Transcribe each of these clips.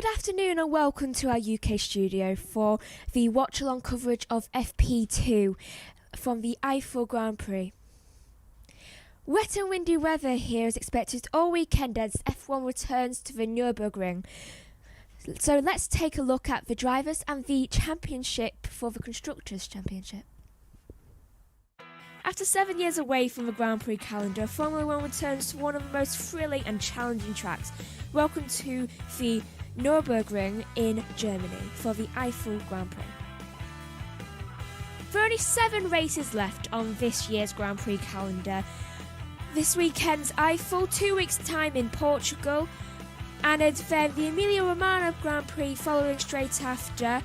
Good afternoon and welcome to our UK studio for the watch-along coverage of FP2 from the Eifel Grand Prix. Wet and windy weather here is expected all weekend as F1 returns to the Nurburgring. So let's take a look at the drivers and the championship for the Constructors' Championship. After 7 years away from the Grand Prix calendar, Formula 1 returns to one of the most thrilling and challenging tracks. Welcome to the Nurburgring in Germany for the Eifel Grand Prix. There are only 7 races left on this year's Grand Prix calendar. This weekend's Eifel, 2 weeks' time in Portugal, and then the Emilia-Romagna Grand Prix following straight after,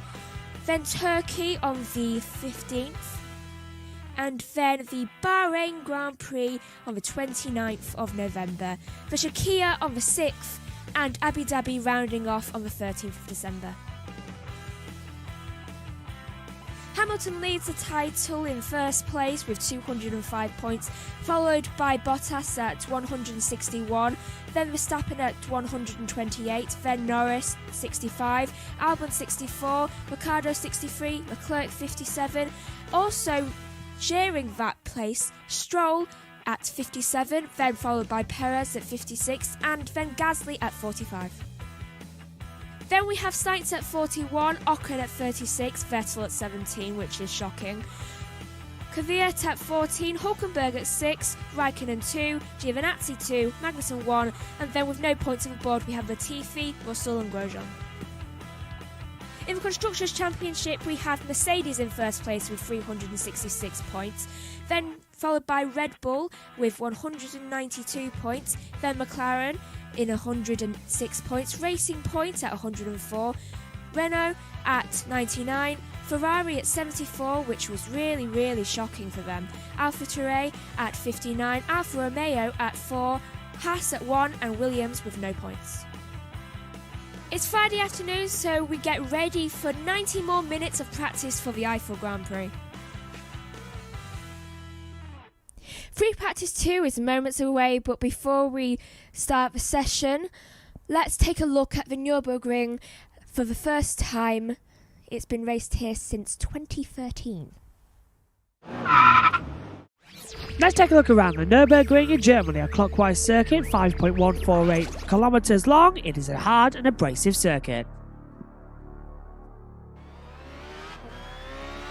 then Turkey on the 15th, and then the Bahrain Grand Prix on the 29th of November, the Schumacher on the 6th, and Abu Dhabi rounding off on the 13th of December. Hamilton leads the title in first place with 205 points, followed by Bottas at 161, then Verstappen at 128, then Norris 65, Albon 64, Ricciardo 63, Leclerc 57. Also sharing that place, Stroll at 57, then followed by Perez at 56, and then Gasly at 45. Then we have Sainz at 41, Ocon at 36, Vettel at 17, which is shocking. Kvyat at 14, Hulkenberg at 6, Raikkonen 2, Giovinazzi 2, Magnussen 1, and then with no points on the board we have Latifi, Russell and Grosjean. In the Constructors' Championship we have Mercedes in first place with 366 points, then followed by Red Bull with 192 points, then McLaren in 106 points, Racing Point at 104, Renault at 99, Ferrari at 74, which was really shocking for them, AlphaTauri at 59, Alfa Romeo at 4, Haas at 1 and Williams with no points. It's Friday afternoon, so we get ready for 90 more minutes of practice for the Eifel Grand Prix. Free practice 2 is moments away, but before we start the session, let's take a look at the Nurburgring for the first time. It's been raced here since 2013. Let's take a look around the Nurburgring in Germany, a clockwise circuit, 5.148 kilometres long. It is a hard and abrasive circuit.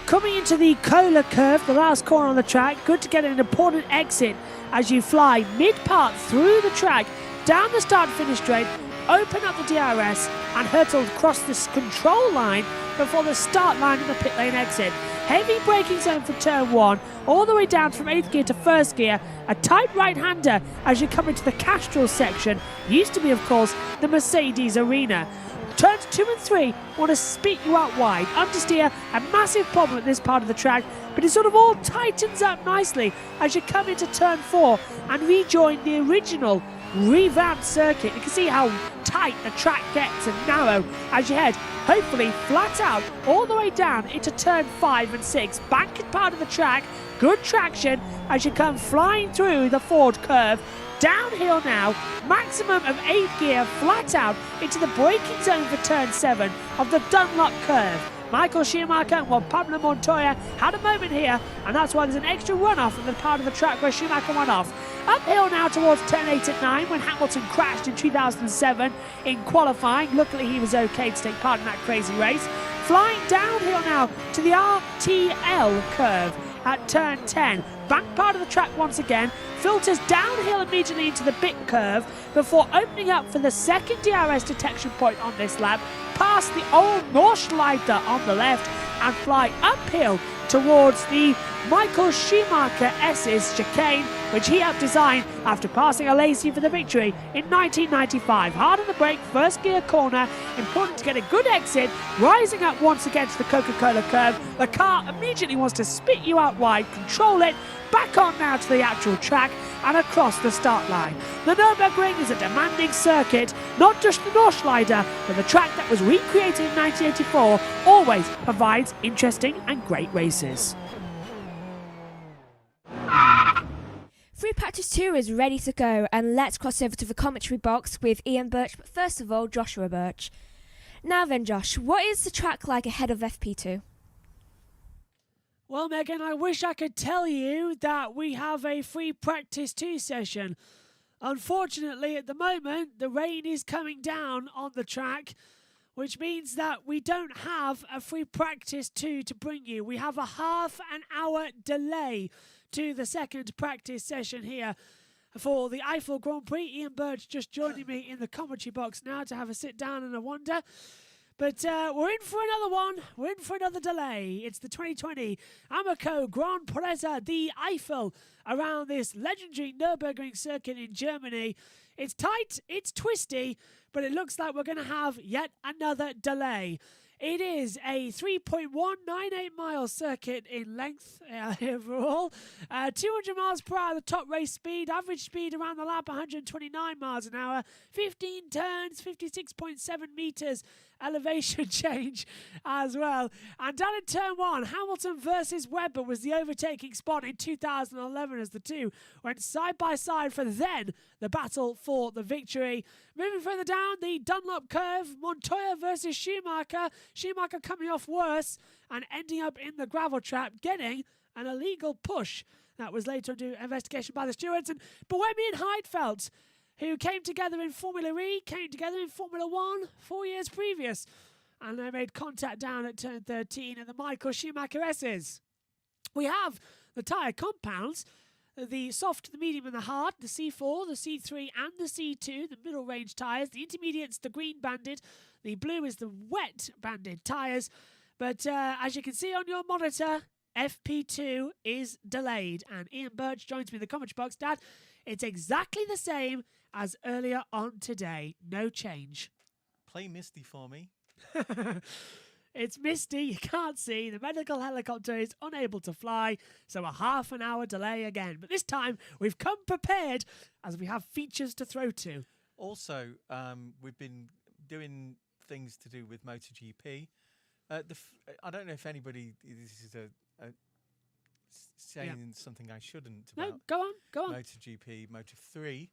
Coming into the Kohler curve, the last corner on the track, good to get an important exit as you fly mid-part through the track, down the start-finish straight, open up the DRS and hurtle across this control line before the start line of the pit lane exit. Heavy braking zone for turn 1, all the way down from 8th gear to 1st gear, a tight right-hander as you come into the Castrol section, used to be of course the Mercedes arena. Turns 2 and 3 want to spit you out wide. Understeer, a massive problem at this part of the track, but it sort of all tightens up nicely as you come into turn 4 and rejoin the original revamped circuit. You can see how tight the track gets and narrow as you head, hopefully flat out, all the way down into turn 5 and 6. Banked part of the track, good traction as you come flying through the Ford curve. Downhill now, maximum of 8th gear, flat out into the braking zone for turn 7 of the Dunlop curve. Michael Schumacher and Juan Pablo Montoya had a moment here, and that's why there's an extra runoff from the part of the track where Schumacher went off. Uphill now towards turn 8 and 9 when Hamilton crashed in 2007 in qualifying. Luckily he was okay to take part in that crazy race. Flying downhill now to the RTL curve at turn 10. Back part of the track once again, filters downhill immediately into the bit curve before opening up for the second DRS detection point on this lap, past the old Nordschleife on the left and fly uphill towards the Michael Schumacher S's chicane, which he helped design after passing Alesi for the victory in 1995. Hard on the brake, first gear corner, important to get a good exit, rising up once again to the Coca-Cola curve. The car immediately wants to spit you out wide, control it, back on now to the actual track and across the start line. The Nürburgring is a demanding circuit, not just the Nordschleife, but the track that was recreated in 1984 always provides interesting and great races. Free practice 2 is ready to go, and let's cross over to the commentary box with Ian Burch, but first of all, Joshua Burch. Now then, Josh, what is the track like ahead of FP2? Well, Megan, I wish I could tell you that we have a free practice 2 session. Unfortunately, at the moment, the rain is coming down on the track, which means that we don't have a free practice 2 to bring you. We have a half an hour delay to the second practice session here for the Eifel Grand Prix. Ian Burch just joining me in the commentary box now to have a sit down and a wonder. But we're in for another one. We're in for another delay. It's the 2020 Amoco Grand Prix the Eifel around this legendary Nurburgring circuit in Germany. It's tight, it's twisty, but it looks like we're going to have yet another delay. It is a 3.198 mile circuit in length overall. 200 miles per hour, the top race speed. Average speed around the lap, 129 miles an hour. 15 turns, 56.7 metres. Elevation change as well. And down in turn 1, Hamilton versus Webber was the overtaking spot in 2011 as the two went side by side for then the battle for the victory. Moving further down, the Dunlop curve, Montoya versus Schumacher. Schumacher coming off worse and ending up in the gravel trap, getting an illegal push. That was later under investigation by the stewards. And Bohemian Heidfeld, who came together in Formula E, came together in Formula 1 4 years previous. And they made contact down at turn 13 in the Michael Schumacher S's. We have the tyre compounds, the soft, the medium and the hard, the C4, the C3 and the C2, the middle range tyres. The intermediate's the green banded, the blue is the wet banded tyres. But as you can see on your monitor, FP2 is delayed. And Ian Burch joins me in the commentary box. Dad, it's exactly the same as earlier on today. No change. Play Misty for me. It's misty, you can't see, the medical helicopter is unable to fly, so a half an hour delay again. But this time, we've come prepared as we have features to throw to. Also, we've been doing things to do with MotoGP. I don't know if anybody, this is saying something I shouldn't about No, go on. MotoGP, Moto3,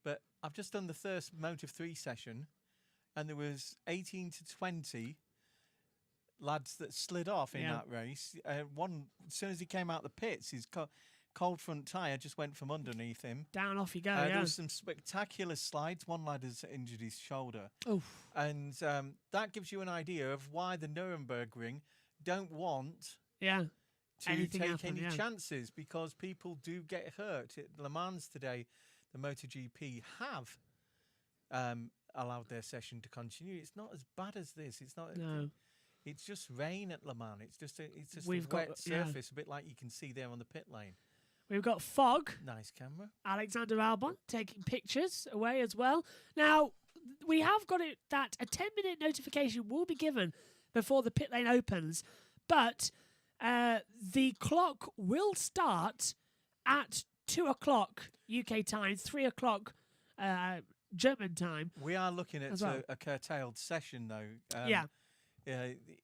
but I've just done the first Moto3 session, and there was 18 to 20 lads that slid off in that race. One, as soon as he came out the pits, his cold front tyre just went from underneath him. Down off you go, There was some spectacular slides. One lad has injured his shoulder. Oof. And that gives you an idea of why the Nurburgring don't want to take any chances, because people do get hurt. At Le Mans today, the MotoGP have allowed their session to continue. It's not as bad as this. It's not. No. It's just rain at Le Mans. It's just a We've wet got, surface, a bit like you can see there on the pit lane. We've got fog. Nice camera. Alexander Albon taking pictures away as well. Now, we have got it that a 10-minute notification will be given before the pit lane opens, but the clock will start at 2 o'clock UK time, 3 o'clock German time. We are looking at well. a curtailed session, though.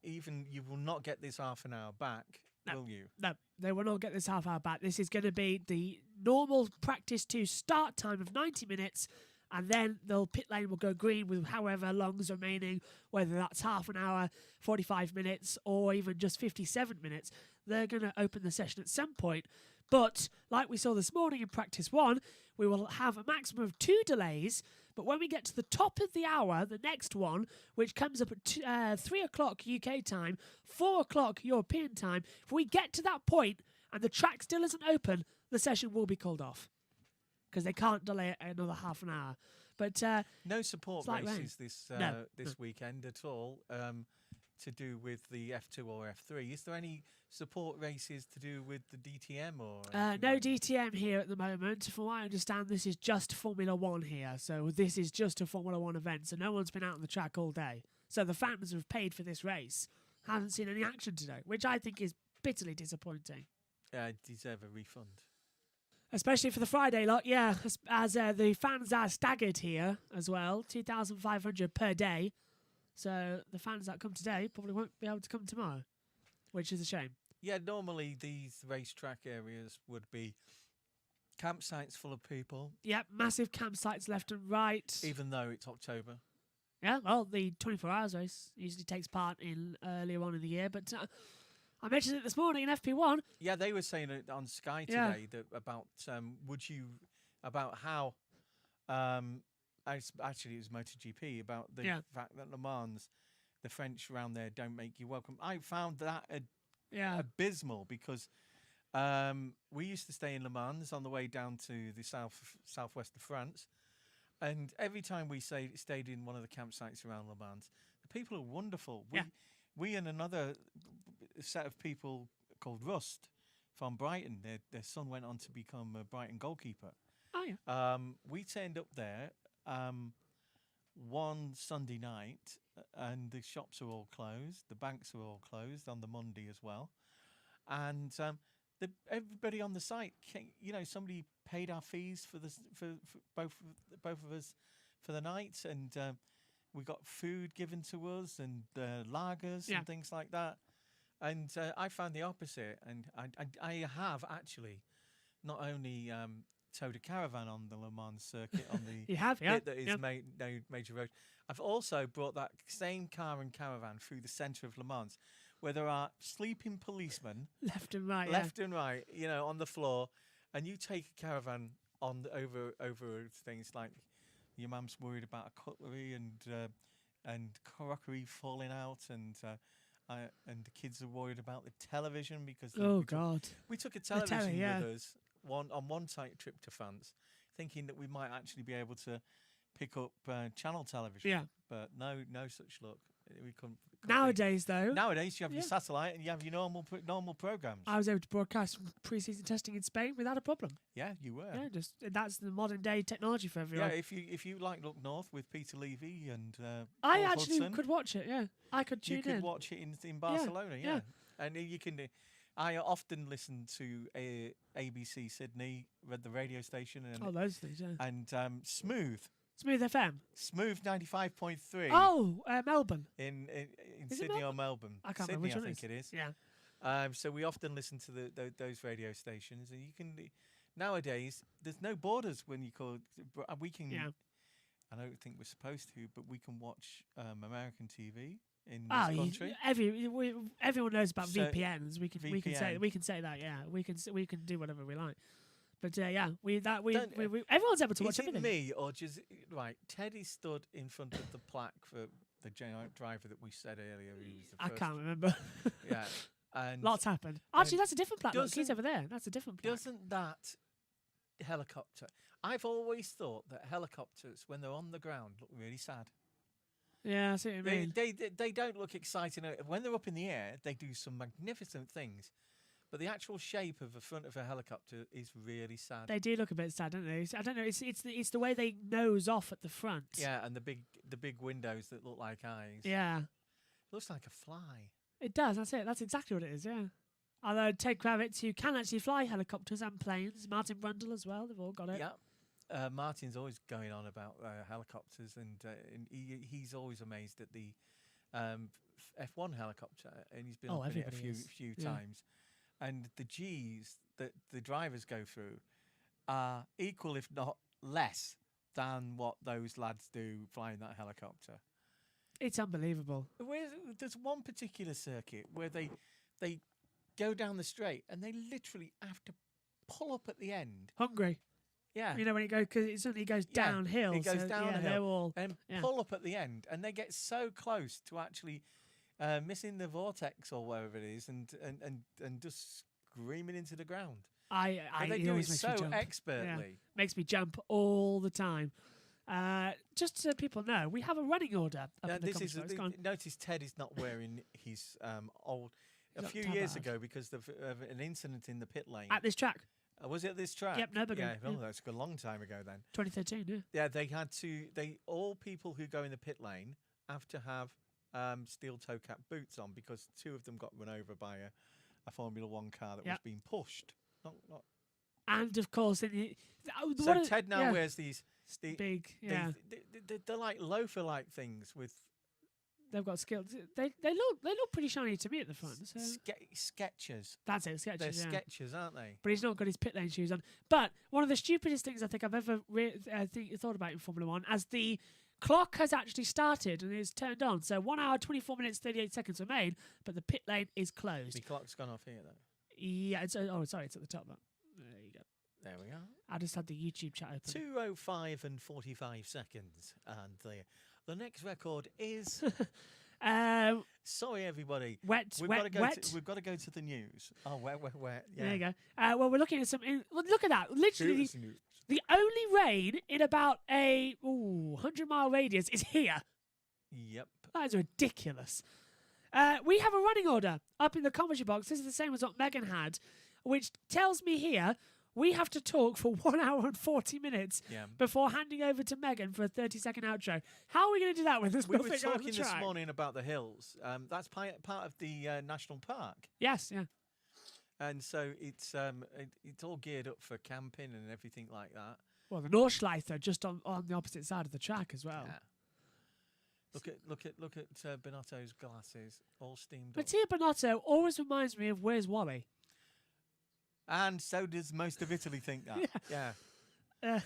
Even you will not get this half an hour back, will you? No, they will not get this half hour back. This is going to be the normal practice 2 start time of 90 minutes, and then the pit lane will go green with however long is remaining, whether that's half an hour, 45 minutes, or even just 57 minutes. They're going to open the session at some point. But like we saw this morning in practice 1, we will have a maximum of 2 delays. But when we get to the top of the hour, the next one, which comes up at 3 o'clock UK time, 4 o'clock European time, if we get to that point and the track still isn't open, the session will be called off, because they can't delay it another half an hour. But no support races this weekend at all to do with the F2 or F3. Is there any support races to do with the DTM or? No DTM here at the moment. From what I understand, this is just Formula 1 here. So this is just a Formula 1 event. So no one's been out on the track all day. So the fans who have paid for this race haven't seen any action today, which I think is bitterly disappointing. Deserve a refund. Especially for the Friday lot, yeah. As the fans are staggered here as well, 2,500 per day. So the fans that come today probably won't be able to come tomorrow, which is a shame. Yeah, normally these racetrack areas would be campsites full of people. Yep, massive campsites left and right. Even though it's October. Yeah, well, the 24 hours race usually takes part in earlier on in the year, but I mentioned it this morning in FP1. Yeah, they were saying it on Sky Yeah. today that about how actually it was MotoGP about the fact that Le Mans, the French around there don't make you welcome. I found that abysmal because we used to stay in Le Mans on the way down to the southwest of France. And every time we stayed in one of the campsites around Le Mans, the people are wonderful. We and another set of people called Rust from Brighton, their son went on to become a Brighton goalkeeper. Oh, yeah. We turned up there one Sunday night, and the shops are all closed. The banks are all closed on the Monday as well. And everybody on the site, somebody paid our fees for both of us for the night, and we got food given to us and lagers and things like that. And I found the opposite, and I have actually not only towed a caravan on the Le Mans circuit on the bit that is major road. I've also brought that same car and caravan through the centre of Le Mans, where there are sleeping policemen left and right, on the floor, and you take a caravan over things like your mum's worried about a cutlery and crockery falling out, and the kids are worried about the television because we took a television with us on one trip to France, thinking that we might actually be able to pick up channel television, but no such luck. We couldn't. Nowadays, though. Nowadays, you have your satellite and you have your normal programs. I was able to broadcast pre-season testing in Spain without a problem. Yeah, you were. Yeah, that's the modern day technology for everyone. Yeah, if you like Look North with Peter Levy and I Paul actually Hudson, could watch it. Yeah, I could tune in. You could watch it in Barcelona. Yeah. And you can. I often listen to ABC Sydney, read the radio station, and those things. Yeah. And Smooth FM. Smooth 95.3. Oh, Melbourne. In Sydney or Melbourne. I can't Sydney, remember which I think it is. Yeah. So we often listen to those radio stations, and you can. Nowadays, there's no borders when you call. We can. Yeah. I don't think we're supposed to, but we can watch American TV in this country. Everyone knows about VPNs. We can say that. Yeah, we can do whatever we like. But everyone's able to watch everything. Is it me or just right? Teddy stood in front of the plaque for the giant driver that we said earlier. He was the first. I can't remember. Yeah, and lots happened. Actually, that's a different plaque. Look, he's over there. That's a different plaque. Doesn't that helicopter? I've always thought that helicopters, when they're on the ground, look really sad. Yeah, I see what you mean. They don't look exciting. When they're up in the air, they do some magnificent things. But the actual shape of the front of a helicopter is really sad. They do look a bit sad, don't they? I don't know. It's the way they nose off at the front. Yeah, and the big windows that look like eyes. Yeah, it looks like a fly. It does. That's it. That's exactly what it is. Yeah. Although Ted Kravitz, who can actually fly helicopters and planes, Martin Brundle as well. They've all got it. Yeah. Martin's always going on about helicopters, and he's always amazed at the F1 helicopter, and he's been up in it a few times. And the Gs that the drivers go through are equal, if not less, than what those lads do flying that helicopter. It's unbelievable. There's one particular circuit where they go down the straight and they literally have to pull up at the end. Hungry. Yeah. You know, when it goes, because it suddenly goes downhill. It goes downhill. And pull up at the end, and they get so close to actually missing the vortex or wherever it is, and just screaming into the ground. They do it so expertly. Yeah. Makes me jump all the time. Just so people know, we have a running order. Notice Ted is not wearing his old. A few years ago, because of an incident in the pit lane at this track. Was it this track? Yep, Nurburgring. Yeah, that's a long time ago then. 2013. Yeah. Yeah, they had to. All people who go in the pit lane have to have steel toe cap boots on, because two of them got run over by a Formula One car that was being pushed. Not. And of course, Ted now wears these big. They're like loafer-like things with. They've got skills. They look pretty shiny to me at the front. So. Skechers. That's it, Skechers. They're Skechers, aren't they? But he's not got his pit lane shoes on. But one of the stupidest things I think I've ever thought about in Formula One, as the clock has actually started and is turned on. So 1 hour, 24 minutes, 38 seconds remain, but the pit lane is closed. The clock's gone off here, though. Yeah, it's sorry, it's at the top. There you go. There we are. I just had the YouTube chat open. 2:05 and 45 seconds. And the next record is... Sorry, everybody. Wet. We've got to go to the news. Oh, wet. Yeah. There you go. Well, we're looking at some... look at that. Literally, the only rain in about a 100-mile radius is here. Yep. That is ridiculous. We have a running order up in the commentary box. This is the same as what Megan had, which tells me here we have to talk for 1 hour and 40 minutes before handing over to Megan for a 30-second outro. How are we going to do that with this? We were talking this morning about the hills. That's part of the national park. Yes, yeah. And so it's all geared up for camping and everything like that. Well, the Nordschleife are just on the opposite side of the track as well. Yeah. Look at Bonotto's glasses, all steamed up. Mattia Bonotto always reminds me of Where's Wally? And so does most of Italy think that. Yeah.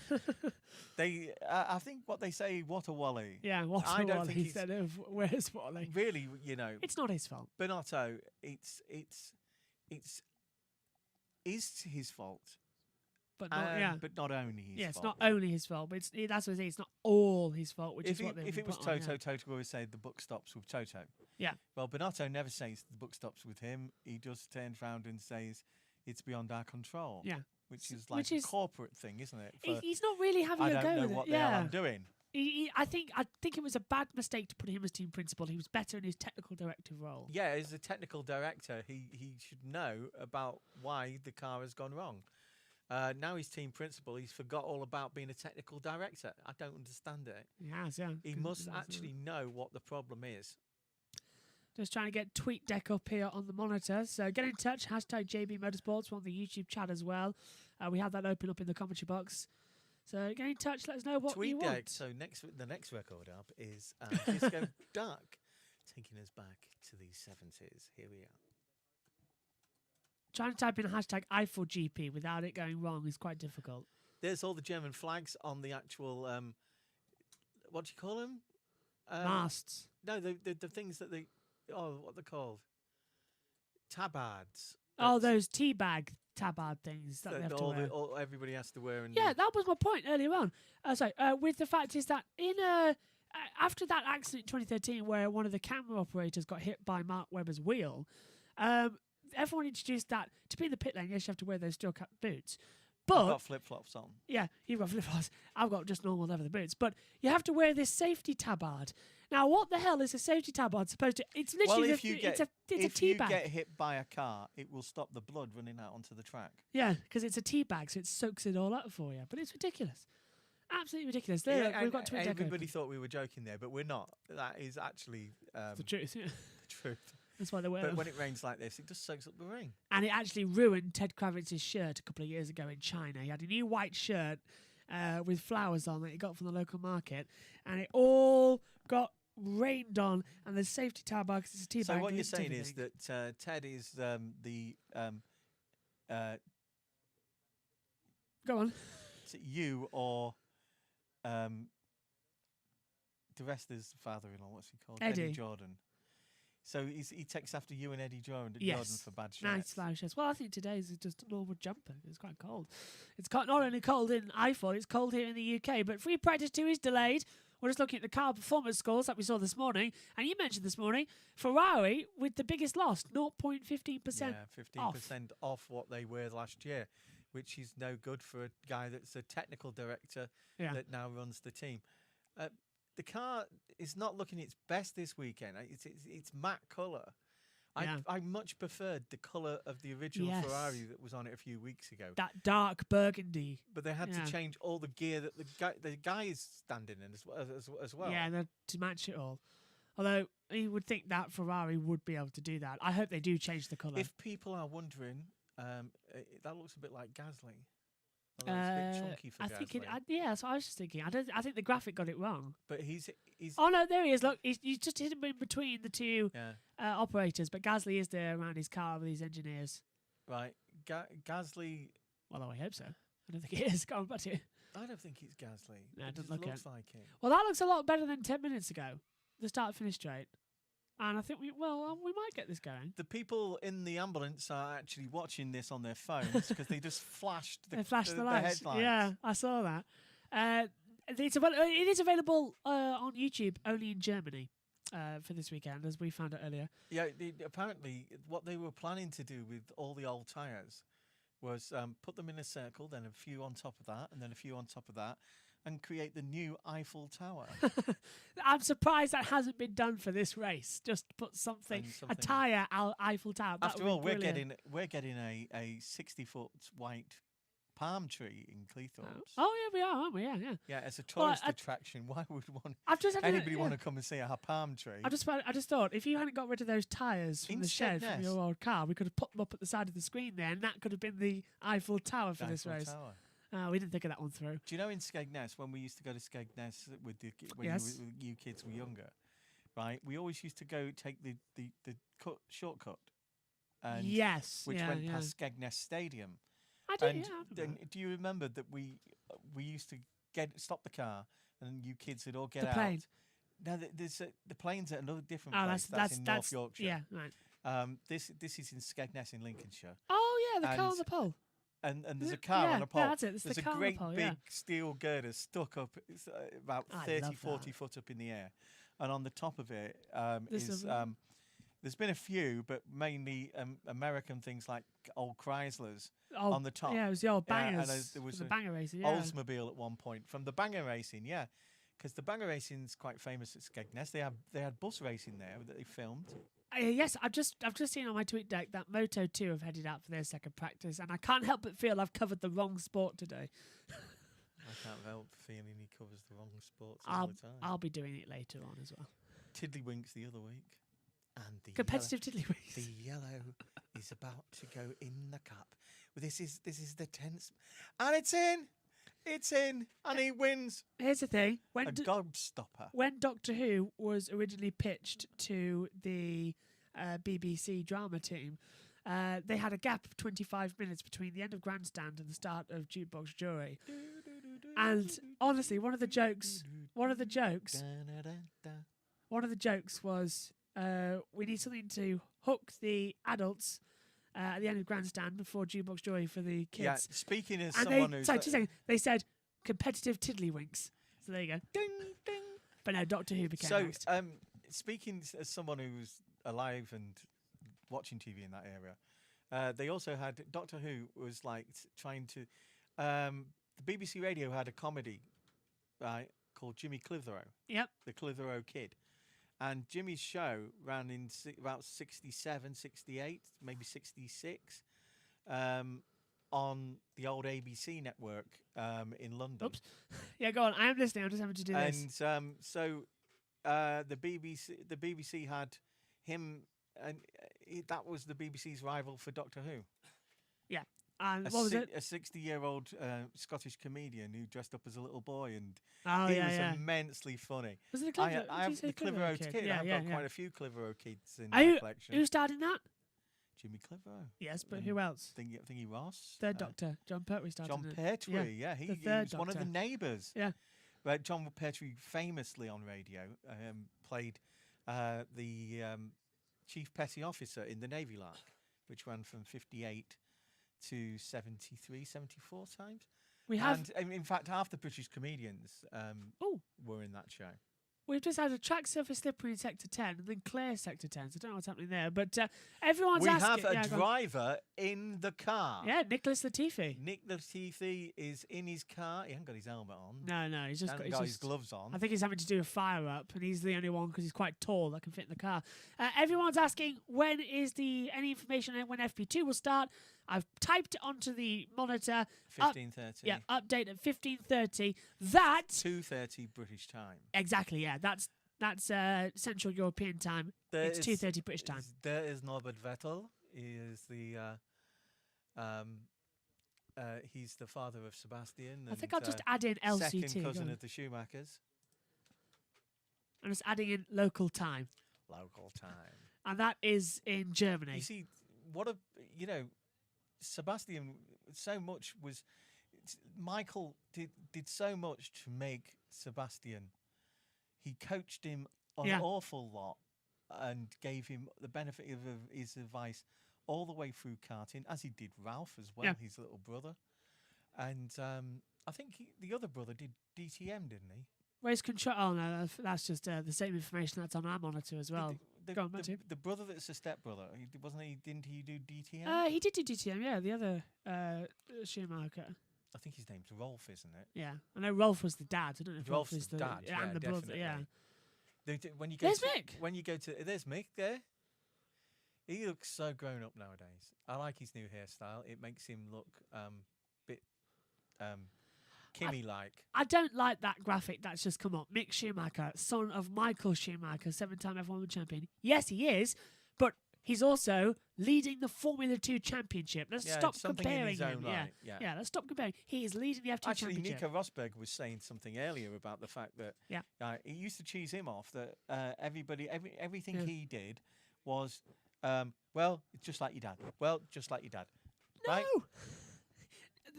I think what they say, what a Wally. Yeah, what a Wally instead of Where's Wally. Really, it's not his fault. Bonotto, it's his fault. But not only his fault. Yeah, it's not only his fault, but that's what I say. It's not all his fault, if it was Toto, Toto always said the buck stops with Toto. Yeah. Well, Bonotto never says the buck stops with him. He just turns round and says it's beyond our control. Yeah. Which is like a corporate thing, isn't it? He's not really having a go with it. I don't know what the hell I'm doing. I think it was a bad mistake to put him as team principal. He was better in his technical directive role. Yeah, as a technical director, he should know about why the car has gone wrong. Now he's team principal. He's forgot all about being a technical director. I don't understand it. He has, yeah. He must actually know what the problem is. Just trying to get tweet deck up here on the monitor. So get in touch. Hashtag JB Motorsports. We're on the YouTube chat as well. We have that open up in the commentary box. So get in touch. Let us know what you want. So the next record up is Disco Duck, taking us back to the 70s. Here we are. Trying to type in hashtag Eifel GP without it going wrong is quite difficult. There's all the German flags on the actual, what do you call them? Masts. No, the things that what they're called? Tabards. Those teabag tabard things that they have to wear. Everybody has to wear. Yeah, that was my point earlier on. With the fact is that after that accident in 2013 where one of the camera operators got hit by Mark Webber's wheel, everyone introduced that to be in the pit lane, yes, you have to wear those steel cap boots. But I've got flip-flops on. Yeah, you've got flip-flops. I've got just normal leather boots. But you have to wear this safety tabard. Now, what the hell is a safety tabard supposed to... It's literally if you get hit by a car, it will stop the blood running out onto the track. Yeah, because it's a tea bag, so it soaks it all up for you. But it's ridiculous. Absolutely ridiculous. We've got Twitter. Everybody thought we were joking there, but we're not. That is actually... the truth, yeah. The truth. That's why they wear But them. when it rains like this, it just soaks up the rain. And it actually ruined Ted Kravitz's shirt a couple of years ago in China. He had a new white shirt with flowers on that he got from the local market, and it all got rained on, and the safety tabard, because it's a tea bag. So what you're saying is that Ted is the... Go on. Is it you or the wrestler's father-in-law? What's he called? Eddie Jordan. So he takes after you and Eddie Jordan for bad shirts. Nice slouches. Well, I think today's is just a normal jumper. It's quite cold. It's not only cold in Eifel, it's cold here in the UK. But free practice 2 is delayed. We're just looking at the car performance scores that we saw this morning. And you mentioned this morning, Ferrari with the biggest loss, 0.15%. Yeah, 15% off what they were last year, which is no good for a guy that's a technical director that now runs the team. The car is not looking its best this weekend. It's matte colour. I much preferred the colour of the original Ferrari that was on it a few weeks ago. That dark burgundy. But they had to change all the gear that the guy is standing in as well. Yeah, to match it all. Although you would think that Ferrari would be able to do that. I hope they do change the colour. If people are wondering, that looks a bit like Gasly. It's a bit chunky for Gasly. That's what I was just thinking. I think the graphic got it wrong. But he's. Oh no, there he is. Look, he's just hidden in between the two operators. But Gasly is there around his car with his engineers. Right, Gasly. Well, I hope so. I don't think it is. Go on, back to you. I don't think it's Gasly. No, it it doesn't just look looks it. like it. Well, that looks a lot better than 10 minutes ago. The start-finish straight. And I think we might get this going. The people in the ambulance are actually watching this on their phones because they just flashed the lights. headlights. Yeah, I saw that. It is available on YouTube only in Germany for this weekend, as we found out earlier. Yeah, apparently what they were planning to do with all the old tyres was put them in a circle, then a few on top of that, and then a few on top of that, and create the new Eiffel Tower. I'm surprised that hasn't been done for this race. Just put a tyre Eiffel Tower. After all, we're getting a 60-foot white palm tree in Cleethorpes. Oh yeah, we are, aren't we? Yeah, yeah. Yeah, as a tourist attraction, why would anybody want to come and see our palm tree? I just thought if you hadn't got rid of those tyres from the shed from your old car, we could have put them up at the side of the screen there, and that could have been the Eiffel Tower for this race. We didn't think of that one through. Do you know in Skegness, when we used to go to Skegness when you kids were younger, right? We always used to go take the shortcut. Which went past Skegness Stadium. I did, Then, do you remember that we used to stop the car and you kids would all get out? Plane. Now the plane's at another different place. That's in North Yorkshire. Yeah, right. This is in Skegness in Lincolnshire. Oh yeah, the car on the pole. And there's a car on a pole. That's it. There's a great big steel girder stuck up about 30, 40 foot up in the air. And on the top of it there's been a few, but mainly American things like old Chryslers on the top. Yeah, it was the old bangers. And there was the banger racing, Oldsmobile at one point from the banger racing, yeah. Because the banger racing's quite famous at Skegness. They had bus racing there that they filmed. Yes, I've just seen on my tweet deck that Moto 2 have headed out for their second practice, and I can't help but feel I've covered the wrong sport today. I can't help feeling he covers the wrong sports all the time. I'll be doing it later on as well. Tiddlywinks the other week. And the competitive tiddlywinks. The yellow is about to go in the cup. Well, this is the tense, and it's in, and he wins. Here's the thing: a gobstopper. When Doctor Who was originally pitched to the BBC drama team, they had a gap of 25 minutes between the end of Grandstand and the start of Jukebox Jury. And honestly, one of the jokes was, we need something to hook the adults at the end of Grandstand before Jukebox Joy for the kids. Yeah, speaking as someone who's... Sorry, 2 seconds. They said competitive tiddlywinks. So there you go. Ding, ding. But no, Doctor Who became next. Speaking as someone who's alive and watching TV in that area, they also had... Doctor Who was like trying to... the BBC Radio had a comedy, right, called Jimmy Clitheroe. Yep. The Clitheroe Kid. And Jimmy's show ran in about 67, 68, maybe 66, on the old ABC network in London. Oops. Yeah, go on. I am listening. I'm just having to do this. And so the BBC had him, and that was the BBC's rival for Doctor Who. Yeah. And what was it? A 60-year-old Scottish comedian who dressed up as a little boy, and he was immensely funny. Was it the I have the Clitheroe Kid. Yeah, I've got quite a few Clitheroe kids in my collection. Who starred in that? Jimmy Clitheroe. Yes, but who else? Thingy Ross. Third Doctor. John Pertwee started John in it. Pertwee, yeah. He was one of the neighbours. Yeah. But John Pertwee famously on radio played the Chief Petty Officer in the Navy Lark, which ran from 58 to 73, 74 times. And in fact, half the British comedians were in that show. We've just had a track surface slippery in Sector 10 and then clear Sector 10, so I don't know what's happening there. But everyone's asking... We have a driver in the car. Yeah, Nicholas Latifi. Nick Latifi is in his car. He hasn't got his helmet on. No, he's just got his gloves on. I think he's having to do a fire up, and he's the only one because he's quite tall that can fit in the car. Everyone's asking when is any information on when FP2 will start. I've typed it onto the monitor. 15:30. Yeah, update at 15:30. That 2:30 British time. Exactly. Yeah, that's Central European time. It's 2:30 British time. There is Norbert Vettel. He is the he's the father of Sebastian. I think I'll just add in LCT. Second cousin of the Schumachers. I'm just adding in local time. Local time. And that is in Germany. You see, Sebastian so much was Michael did so much to make Sebastian. He coached him an awful lot and gave him the benefit of his advice all the way through karting, as he did Ralph as well, his little brother. And I think the other brother did DTM, didn't he? Race control. Oh no, that's just the same information that's on our monitor as well. Go on, Matthew. The brother that's a stepbrother, wasn't he? Didn't he do DTM? He did do DTM. Yeah, the other Schumacher. I think his name's Rolf, isn't it? Yeah, I know Rolf was the dad. I don't know if Rolf's is the dad, and the brother. Yeah. When you go There's Mick. When you go to there's Mick there. He looks so grown up nowadays. I like his new hairstyle. It makes him look bit Kimmy-like. I don't like that graphic that's just come up. Mick Schumacher, son of Michael Schumacher, 7-time F1 champion. Yes, he is, but he's also leading the Formula 2 championship. Let's stop comparing him. Right. Yeah, let's stop comparing. He is leading the F2 championship. Nico Rosberg was saying something earlier about the fact that he used to cheese him off, that everything he did was, well, just like your dad. Well, just like your dad. No! Right?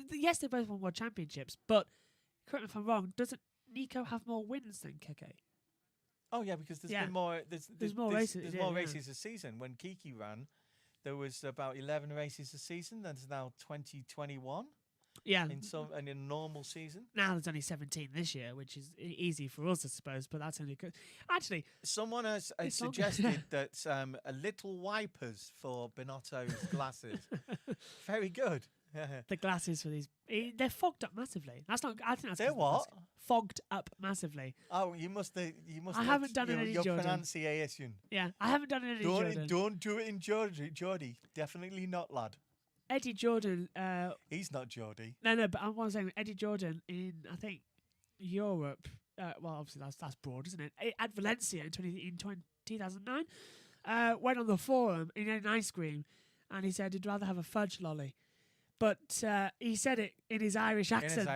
Yes, they both won world championships, but correct me if I'm wrong, doesn't Nico have more wins than Keke? Oh yeah, because there's been more. There's more races. There's more races a season. When Kiki ran, there was about 11 races a season. There's now 21. Yeah. In a normal season. Now there's only 17 this year, which is easy for us, I suppose. But that's only good. Actually, someone has suggested that a little wipers for Binotto's glasses. Very good. The glasses for these, they're fogged up massively. That's not. I think that's. They're what? Fogged up massively. Oh, you must. I haven't done it in your Jordan. pronunciation. Yeah, I haven't done it in Jordan. Don't do it in Geordie. Definitely not, lad. Eddie Jordan. He's not Geordie. No, but I was saying Eddie Jordan in, I think, Europe. Well, obviously that's broad, isn't it? At Valencia in 2009, went on the forum and he had an ice cream, and he said he'd rather have a fudge lolly. But he said it in his Irish accent.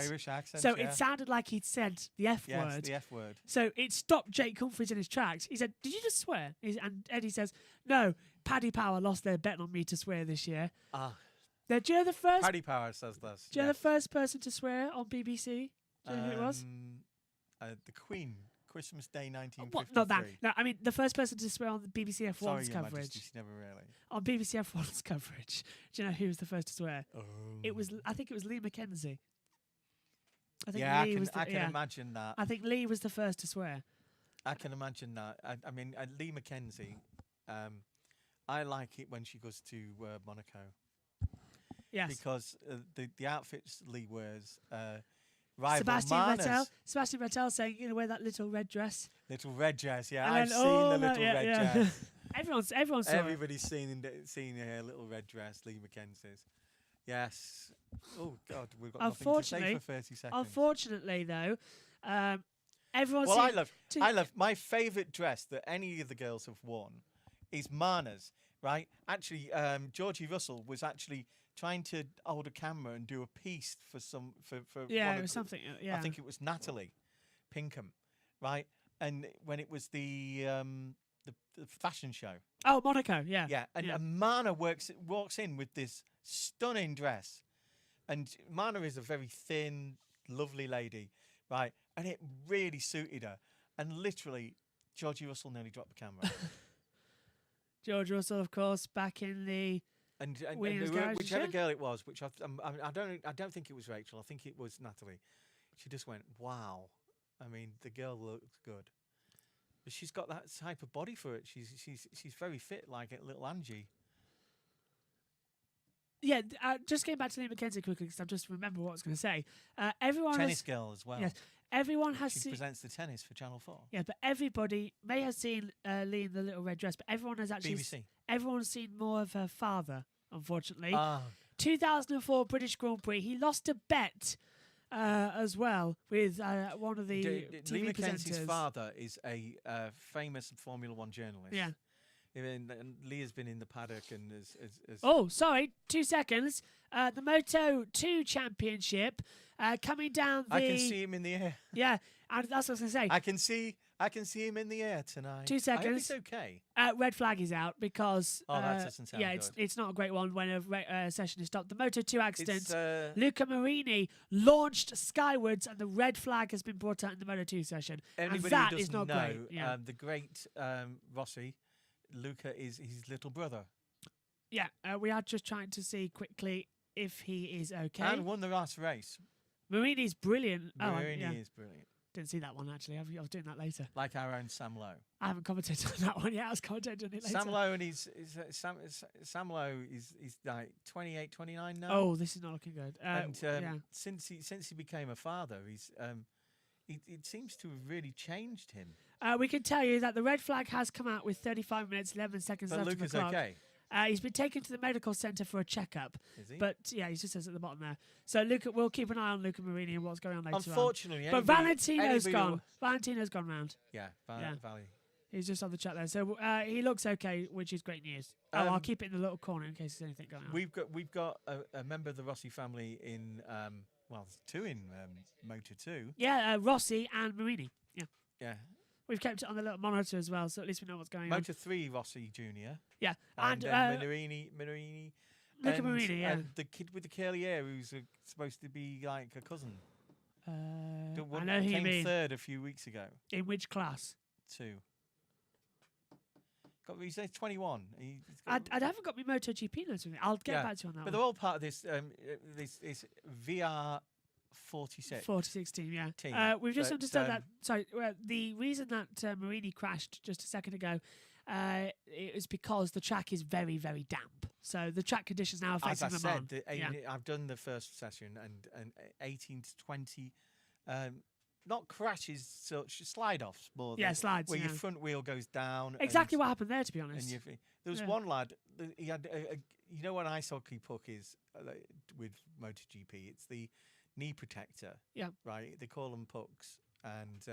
So it sounded like he'd said the F word. Yes, the F word. So it stopped Jake Humphries in his tracks. He said, "Did you just swear?" And Eddie says, "No, Paddy Power lost their bet on me to swear this year." Do you know the first? Paddy Power says this. Do you know the first person to swear on BBC? Do you know who it was? The Queen. Christmas Day 1953. What? Not that. No, I mean the first person to swear on the BBC F1's Sorry, coverage. Majesty, never really. On BBC F1's coverage. Do you know who was the first to swear? It was. I think it was Lee McKenzie. I think I can imagine that. I think Lee was the first to swear. I can imagine that. I mean, Lee McKenzie. I like it when she goes to Monaco. Yes. Because the outfits Lee wears. Sebastian Vettel saying, "You know, wear that little red dress." Little red dress, yeah. I've seen the little red dress. Everyone's Everybody's seen her little red dress, Lee McKenzie's. Yes. Oh God, we've got nothing to say for 30 seconds. Unfortunately, though, everyone's. Well, I love my favourite dress that any of the girls have worn is Mana's. Right? Actually, Georgie Russell was actually trying to hold a camera and do a piece for it was something. Yeah, I think it was Natalie Pinkham, right? And when it was the fashion show. Oh, Monaco, yeah. Yeah, and Mana walks in with this stunning dress, and Mana is a very thin, lovely lady, right? And it really suited her, and literally, Georgie Russell nearly dropped the camera. George Russell, of course, back in the. And garage, whichever girl it was, which I don't think it was Rachel. I think it was Natalie. She just went, "Wow!" I mean, the girl looks good, but she's got that type of body for it. She's very fit, like little Angie. Yeah, just getting back to Lee McKenzie quickly because I just remember what I was going to say. Everyone tennis girl as well. Yes, everyone has. She presents the tennis for Channel 4. Yeah, but everybody may have seen Lee in the little red dress, but everyone has actually. BBC. Everyone's seen more of her father, unfortunately. 2004 British Grand Prix. He lost a bet as well with one of the TV Lee presenters. McKenzie's father is a famous Formula 1 journalist. Yeah. And Lee has been in the paddock and is Oh, sorry, 2 seconds. The Moto 2 Championship coming down the... I can see him in the air. Yeah, and that's what I was going to say. I can see I can see him in the air tonight. 2 seconds. I hope it's okay. Red flag is out because That doesn't sound good. it's not a great one when a session is stopped. The Moto2 accident, It's, Luca Marini launched skywards and the red flag has been brought out in the Moto2 session. Anybody and that who is doesn't not know, great. Yeah. the great Rossi, Luca is his little brother. Yeah, we are just trying to see quickly if he is okay. And won the last race. Marini's brilliant. Marini is brilliant. Didn't see that one actually. I was doing that later. Like our own Sam Lowe. I haven't commented on that one yet. I was commentating on it later. Sam Lowe and Sam Lowe is like 28, 29 now. Oh, this is not looking good. And yeah. since he became a father, he's it seems to have really changed him. We can tell you that the red flag has come out with 35 minutes, 11 seconds But left Luca's on the clock. okay. He's been taken to the medical centre for a checkup. Is he? But yeah, he just says at the bottom there. So Luca, we'll keep an eye on Luca Marini and what's going on later Unfortunately, on. But Valentino's gone. Valentino's gone round. Yeah, Yeah. Valley. He's just on the chat there. So he looks okay, which is great news. I'll keep it in the little corner in case there's anything going on. We've got a member of the Rossi family in there's two in Moto2. Yeah, Rossi and Marini. Yeah. Yeah. We've kept it on the little monitor as well, so at least we know what's going on. Moto3 Rossi Jr. Yeah. And Marini. Luca Marini, yeah. And the kid with the curly hair who's supposed to be like a cousin. I know who you came mean. third a few weeks ago. In which class? 2. He's 21. I haven't got my MotoGP notes with me. I'll get back to you on that But one. they're all part of this this VR 46. 46 team, yeah. Team. We've just But, understood that. Sorry, the reason that Marini crashed just a second ago it was because the track is very, very damp. So the track conditions now affecting As I them said, on. I've done the first session and 18 to 20, not crashes, such slide-offs more. Yeah, slides. Where yeah. your front wheel goes down. Exactly what happened there, to be honest. And there was one lad, he had, you know what ice hockey puck is with MotoGP? It's the knee protector. Yeah. Right? They call them pucks. And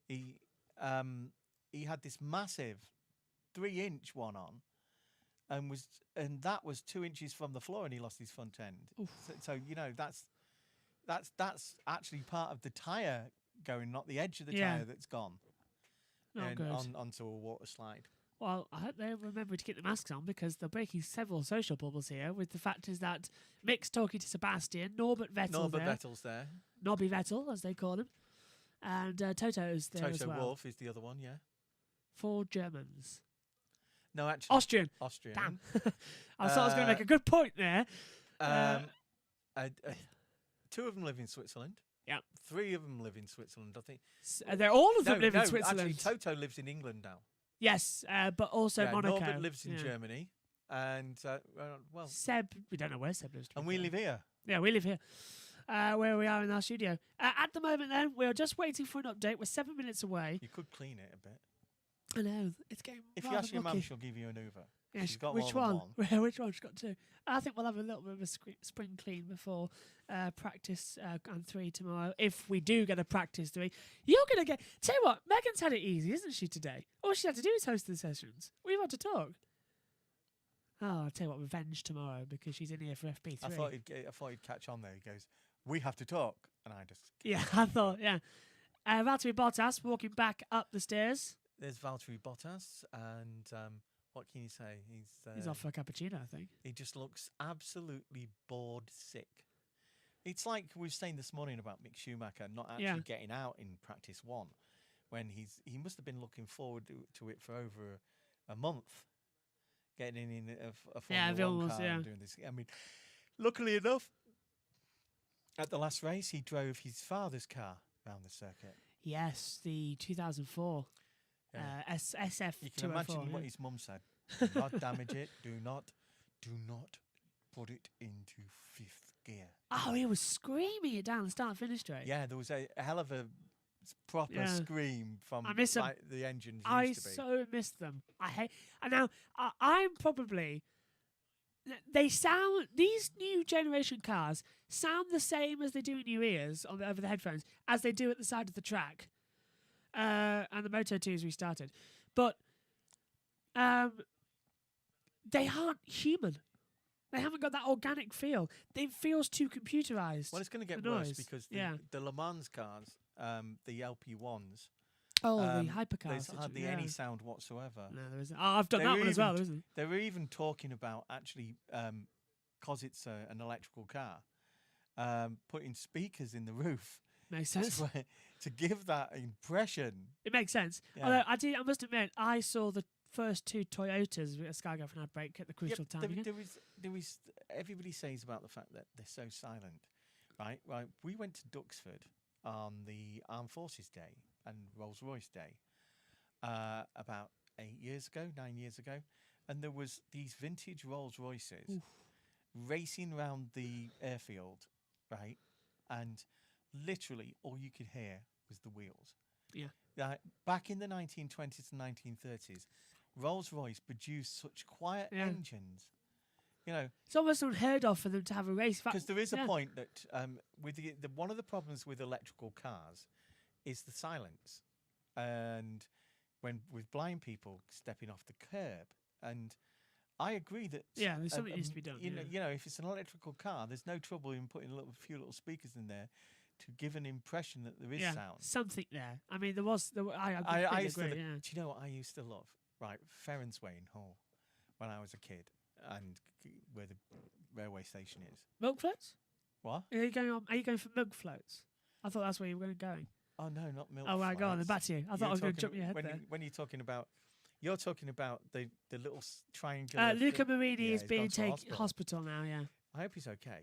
he had this massive 3-inch one on. And that was 2 inches from the floor, and he lost his front end. So you know that's actually part of the tyre going, not the edge of the tyre that's gone. Not good. Onto a water slide. Well, I hope they remember to keep the masks on because they're breaking several social bubbles here. With the fact is that Mick's talking to Sebastian, Norbert Vettel's there. Nobby Vettel, as they call him, and Toto's there as well. Toto Wolff is the other one, yeah. 4 Germans. No, actually. Austrian. Damn. I thought I was going to make a good point there. 2 of them live in Switzerland. Yeah. 3 of them live in Switzerland, I think. They're all of them live in Switzerland. Actually, Toto lives in England now. Yes, but also Monaco. Norbert lives in Germany. And, Seb, we don't know where Seb lives. And we live here. Yeah, we live here. Where we are in our studio. At the moment, then, we're just waiting for an update. We're 7 minutes away. You could clean it a bit. I know. It's getting If you rather ask your mucky. mum, she'll give you an Uber. Yeah, She's got which more one? than one. Which one? She's got 2. I think we'll have a little bit of a spring clean before practice and 3 tomorrow. If we do get a practice 3, you're going to get... Tell you what, Megan's had it easy, isn't she, today? All she had to do is host the sessions. We've had to talk. Oh, I'll tell you what, revenge tomorrow because she's in here for FP3. I thought he'd catch on there. He goes, "We have to talk," and I just... Yeah, I thought, yeah. Valtteri Bottas walking back up the stairs. There's Valtteri Bottas, and what can you say? He's off for a cappuccino, I think. He just looks absolutely bored sick. It's like we were saying this morning about Mick Schumacher not actually getting out in practice 1, when he must have been looking forward to it for over a month, getting in a Formula 1 car and doing this. I mean, luckily enough, at the last race, he drove his father's car around the circuit. Yes, the 2004 SF. You can imagine what his mum said. Do not damage it. Do not put it into 5th gear. Oh, he was screaming it down the start-finish straight. Yeah, there was a hell of a proper scream from I miss them. like the engines I used to be. so miss them. I hate. And now I'm probably. They sound. These new generation cars sound the same as they do in your ears over the headphones as they do at the side of the track. And the Moto2's restarted, but they aren't human. They haven't got that organic feel. It feels too computerized. Well, it's going to get worse because the Le Mans cars, the LP1s, Oh, the hypercar. There's hardly any sound whatsoever. No, there isn't. Oh, I've done that one as well, isn't it? They were even talking about actually, because it's an electrical car, putting speakers in the roof. Makes sense. To give that impression. It makes sense. Yeah. Although I must admit, I saw the first two Toyotas with a Skygo and brake at the crucial time. There was everybody says about the fact that they're so silent, right? Right. We went to Duxford on the Armed Forces Day and Rolls-Royce Day about 9 years ago, and there was these vintage Rolls-Royces racing around the airfield, right? And literally all you could hear was the wheels. Yeah. Back in the 1920s and 1930s, Rolls-Royce produced such quiet engines. You know, it's almost unheard of for them to have a race. Because there is a point that with one of the problems with electrical cars is the silence, and when with blind people stepping off the curb. And I agree that there's something that needs to be done. You know, if it's an electrical car, there's no trouble in putting a few little speakers in there to give an impression that there is sound. Something there. I mean, there was. I used agree. Do you know what I used to love? Right, Ferensway in Hull, when I was a kid, and where the railway station is. Milk floats? What? Are you going for milk floats? I thought that's where you were going. Oh no, not milk. Oh, right, floats. go on. Then back to you. I thought I was going to jump your head there. When you're talking about the little triangular. Luca Marini is being taken hospital now. Yeah. I hope he's okay.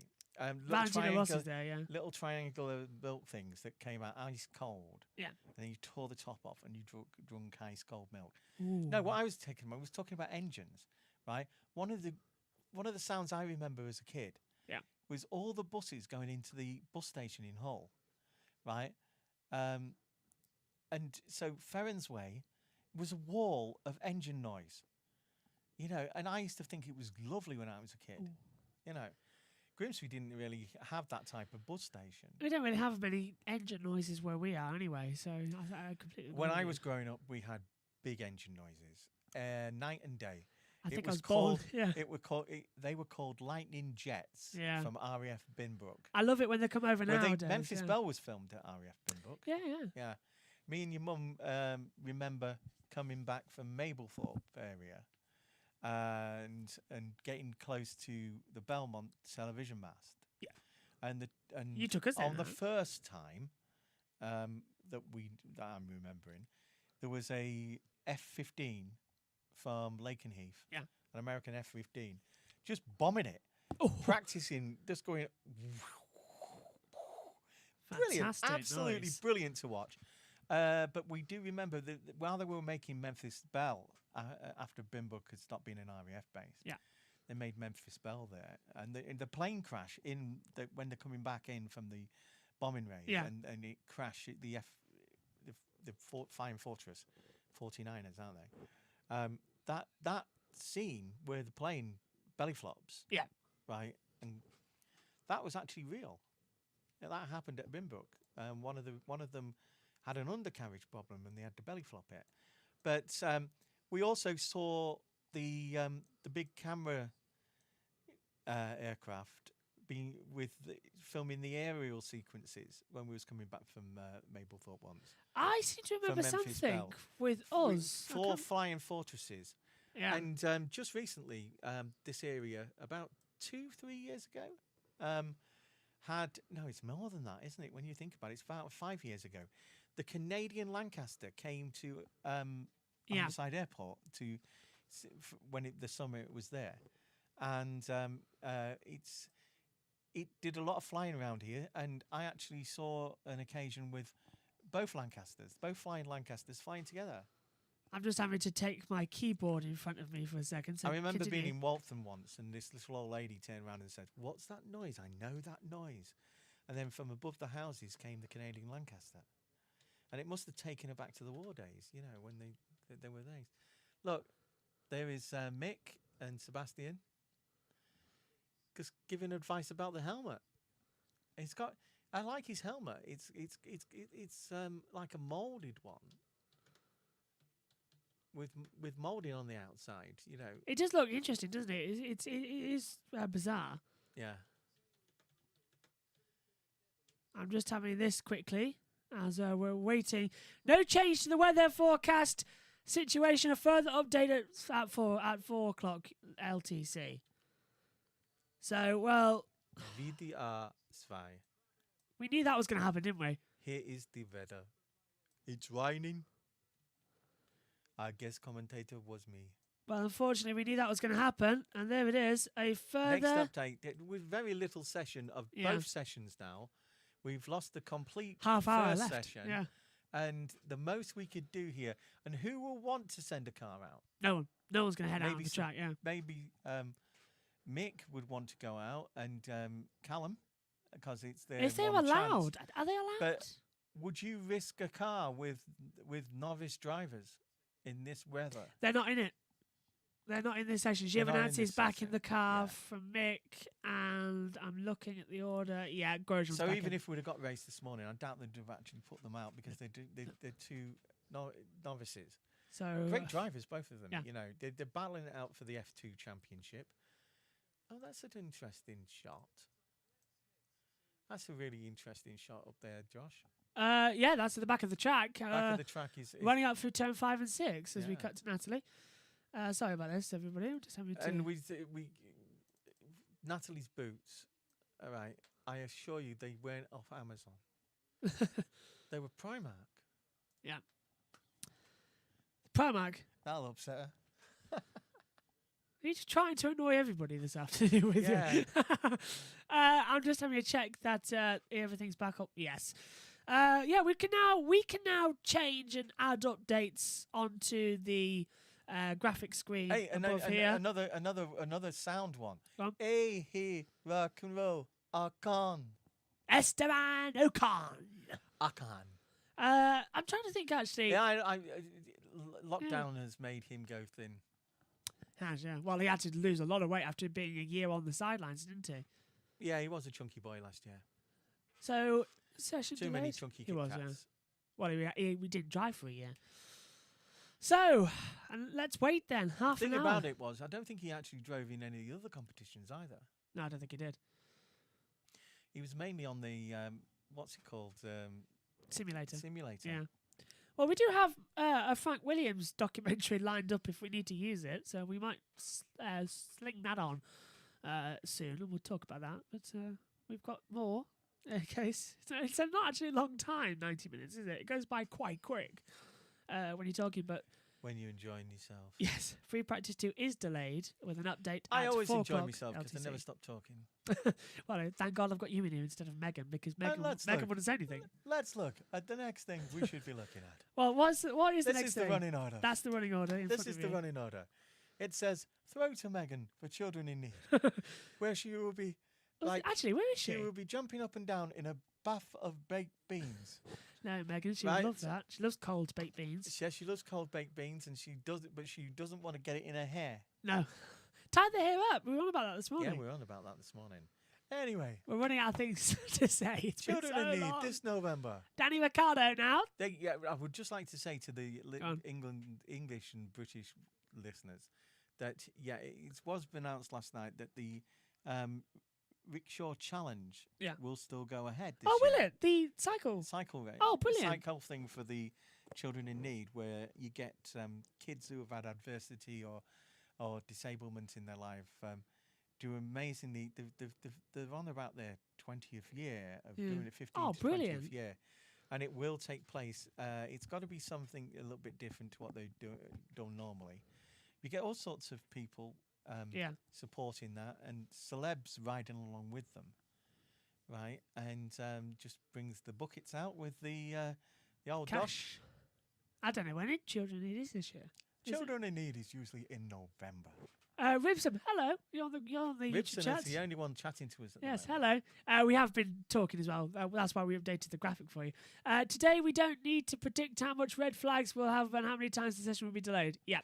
Valentino Rossi is there, yeah. Little triangular built things that came out ice cold. Yeah. And then you tore the top off and you drunk ice cold milk. Ooh. No, what I was talking about engines, right? One of the sounds I remember as a kid was all the buses going into the bus station in Hull, right? And so Ferensway was a wall of engine noise, you know, and I used to think it was lovely when I was a kid, you know. Grimsby didn't really have that type of bus station. We don't really have many engine noises where we are anyway, so I completely agree. When I was growing up, we had big engine noises, night and day. I think I was born. Yeah. They were called lightning jets from RAF Binbrook. I love it when they come over nowadays. Memphis Belle was filmed at RAF Binbrook. Yeah. Me and your mum remember coming back from Mablethorpe area. And getting close to the Belmont television mast. Yeah. And you took us on the first time that I'm remembering, there was a F-15 from Lakenheath. Yeah. An American F-15, just bombing it, practicing, just going. Brilliant, absolutely brilliant to watch. But we do remember that while they were making Memphis Belle, after Binbrook had stopped being an RAF base, they made Memphis Belle there, and the plane crash when they're coming back in from the bombing raid, and it crashed the Flying Fortress 49ers, aren't they? That scene where the plane belly flops, right, and that was actually real. Yeah, that happened at Binbrook. One of them had an undercarriage problem and they had to belly flop it. But we also saw the big camera aircraft filming the aerial sequences when we was coming back from Mablethorpe once. I seem to remember something with us. 4 flying fortresses. Yeah. And just recently, this area, about 2-3 years ago, it's more than that, isn't it? When you think about it, it's about 5 years ago. The Canadian Lancaster came to Humberside Airport the summer it was there, and it did a lot of flying around here. And I actually saw an occasion with both flying Lancasters flying together. I'm just having to take my keyboard in front of me for a second. So I remember being in Waltham once, and this little old lady turned around and said, "What's that noise? I know that noise." And then from above the houses came the Canadian Lancaster. And it must have taken her back to the war days, you know, when they were there. Look, there is Mick and Sebastian just giving advice about the helmet. I like his helmet. It's like a moulded one. With moulding on the outside, you know. It does look interesting, doesn't it? It is bizarre. Yeah. I'm just having this quickly. as we're waiting. No change to the weather forecast situation. A further update at 4 o'clock LTC. So, well, VDR 2. we knew that was going to happen, didn't we? Here is the weather. It's raining. Our guest commentator was me. Well, unfortunately, we knew that was going to happen, and there it is. A further... Next update, with very little session of both sessions now, we've lost the complete half hour first left. session. Yeah. And the most we could do here, and who will want to send a car out? No one. No one's going to head out on the track, yeah. Maybe Mick would want to go out, and Callum, because it's their If they're one allowed. chance. Are they allowed? But would you risk a car with novice drivers in this weather? They're not in it. They're not in this session. Giovinazzi is back in the car from Mick, and I'm looking at the order. Yeah, Grosjean's So back even in. if we'd have got raced this morning, I doubt they'd have actually put them out because they're two novices. So Great drivers, both of them. yeah. You know, they're battling it out for the F2 championship. Oh, that's an interesting shot. That's a really interesting shot up there, Josh. yeah, that's at the back of the track. Back of the track is running up through turn 5 and 6 as we Yeah. cut to Natalie. Sorry about this, everybody. I'm just having to... And we Natalie's boots. All right, I assure you, they weren't off Amazon. They were Primark. Yeah. Primark. That'll upset her. You're just trying to annoy everybody this afternoon with you. I'm just having to check that everything's back up. Yes. Yeah, we can now change and add updates onto the graphic screen above here. Another sound one. Go on. Hey, hey, rock and roll, Ocon. Esteban Ocon. I'm trying to think actually. Yeah, lockdown has made him go thin. Yeah. Well, he had to lose a lot of weight after being a year on the sidelines, didn't he? Yeah, he was a chunky boy last year. So session Too many chunky Kit Kats. Yeah. Well, we didn't drive for a year. So, and let's wait then. Half The an thing hour. about it was, I don't think he actually drove in any of the other competitions either. No, I don't think he did. He was mainly on the what's it called? Simulator. Yeah. Well, we do have a Frank Williams documentary lined up if we need to use it, so we might sling that on soon, and we'll talk about that. But we've got more in case. It's not actually a long time, 90 minutes, is it? It goes by quite quick when you're talking, but... When you're enjoying yourself. Yes, Free Practice 2 is delayed with an update I at always 4 enjoy o'clock myself because I LTC. never stop talking. Well, thank God I've got you in here instead of Megan, because Megan wouldn't say anything. Let's look at the next thing we should be looking at. Well, what is the next thing? This is the running order. That's the running order. This is the running order. It says, throw to Megan for children in need, where she will be actually, where is she will be jumping up and down in a bath of baked beans. No, Megan, she Right. loves that. She loves cold baked beans. Yes, she loves cold baked beans, and she does it, but she doesn't want to get it in her hair. No. Tie the hair up. We were on about that this morning. Yeah, we were on about that this morning. Anyway, We're running out of things to say. It's been children so in need long. this November. Danny Ricciardo now. I would just like to say to the Go on. English and British listeners that it was announced last night that the Rickshaw Challenge will still go ahead this year. Will it? The cycle race. Oh, brilliant. Cycle thing for the children in need, where you get kids who have had adversity or disablement in their life do amazingly. They're on about their 20th year of doing it, 15th to brilliant. 20th year. And it will take place. It's got to be something a little bit different to what they do normally. You get all sorts of people supporting that, and celebs riding along with them, right? And just brings the buckets out with the old Cash. Dosh. I don't know when Children in Need is this year. Children in Need is usually in November. Ribson, hello. You're on the YouTube Ribson chat. is the only one chatting to us at the Yes, moment. hello. We have been talking as well. That's why we updated the graphic for you. Today, we don't need to predict how much red flags we'll have and how many times the session will be delayed. Yeah.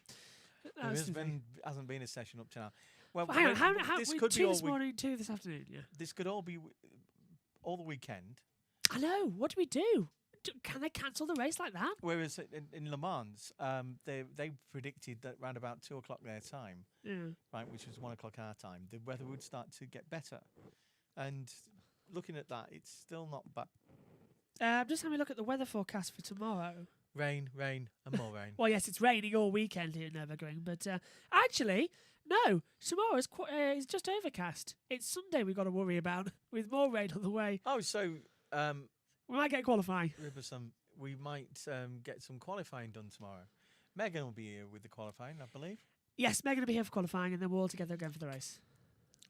There hasn't been a session up to now. Well, Hang on, how this we could be two all this morning, 2 this afternoon. Yeah. This could all be all the weekend. I know. What do we do? Can they cancel the race like that? Whereas in Le Mans, they predicted that around about 2 o'clock their time, right, which was 1 o'clock our time, the weather would start to get better. And looking at that, it's still not bad. I'm just having a look at the weather forecast for tomorrow. Rain, rain, and more rain. Well, yes, it's raining all weekend here in Nurburgring, but actually, no. Tomorrow is just overcast. It's Sunday we've got to worry about, with more rain on the way. Oh, so We might get qualifying. we might get some qualifying done tomorrow. Megan will be here with the qualifying, I believe. Yes, Megan will be here for qualifying, and then we're all together again for the race.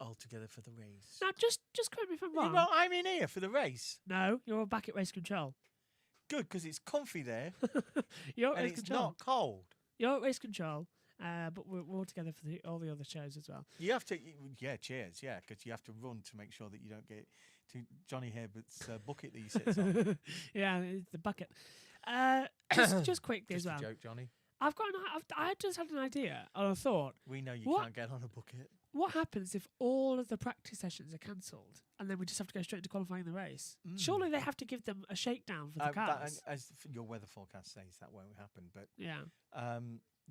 All together for the race. Now, just correct me if I'm wrong. Well, I'm in here for the race. No, you're all back at race control. Good, because it's comfy there. You're at and race it's control. not cold. You're at race control, but we're all together for all the other shows as well. You have to, cheers, because you have to run to make sure that you don't get to Johnny Herbert's bucket that he sits on. Yeah, it's the bucket. Just quickly Just as well. a joke, Johnny. I just had an idea or a thought. We know you What? can't get on a bucket. What happens if all of the practice sessions are cancelled and then we just have to go straight to qualifying the race? Surely they have to give them a shakedown for the cars. As your weather forecast says, that won't happen. But Yeah,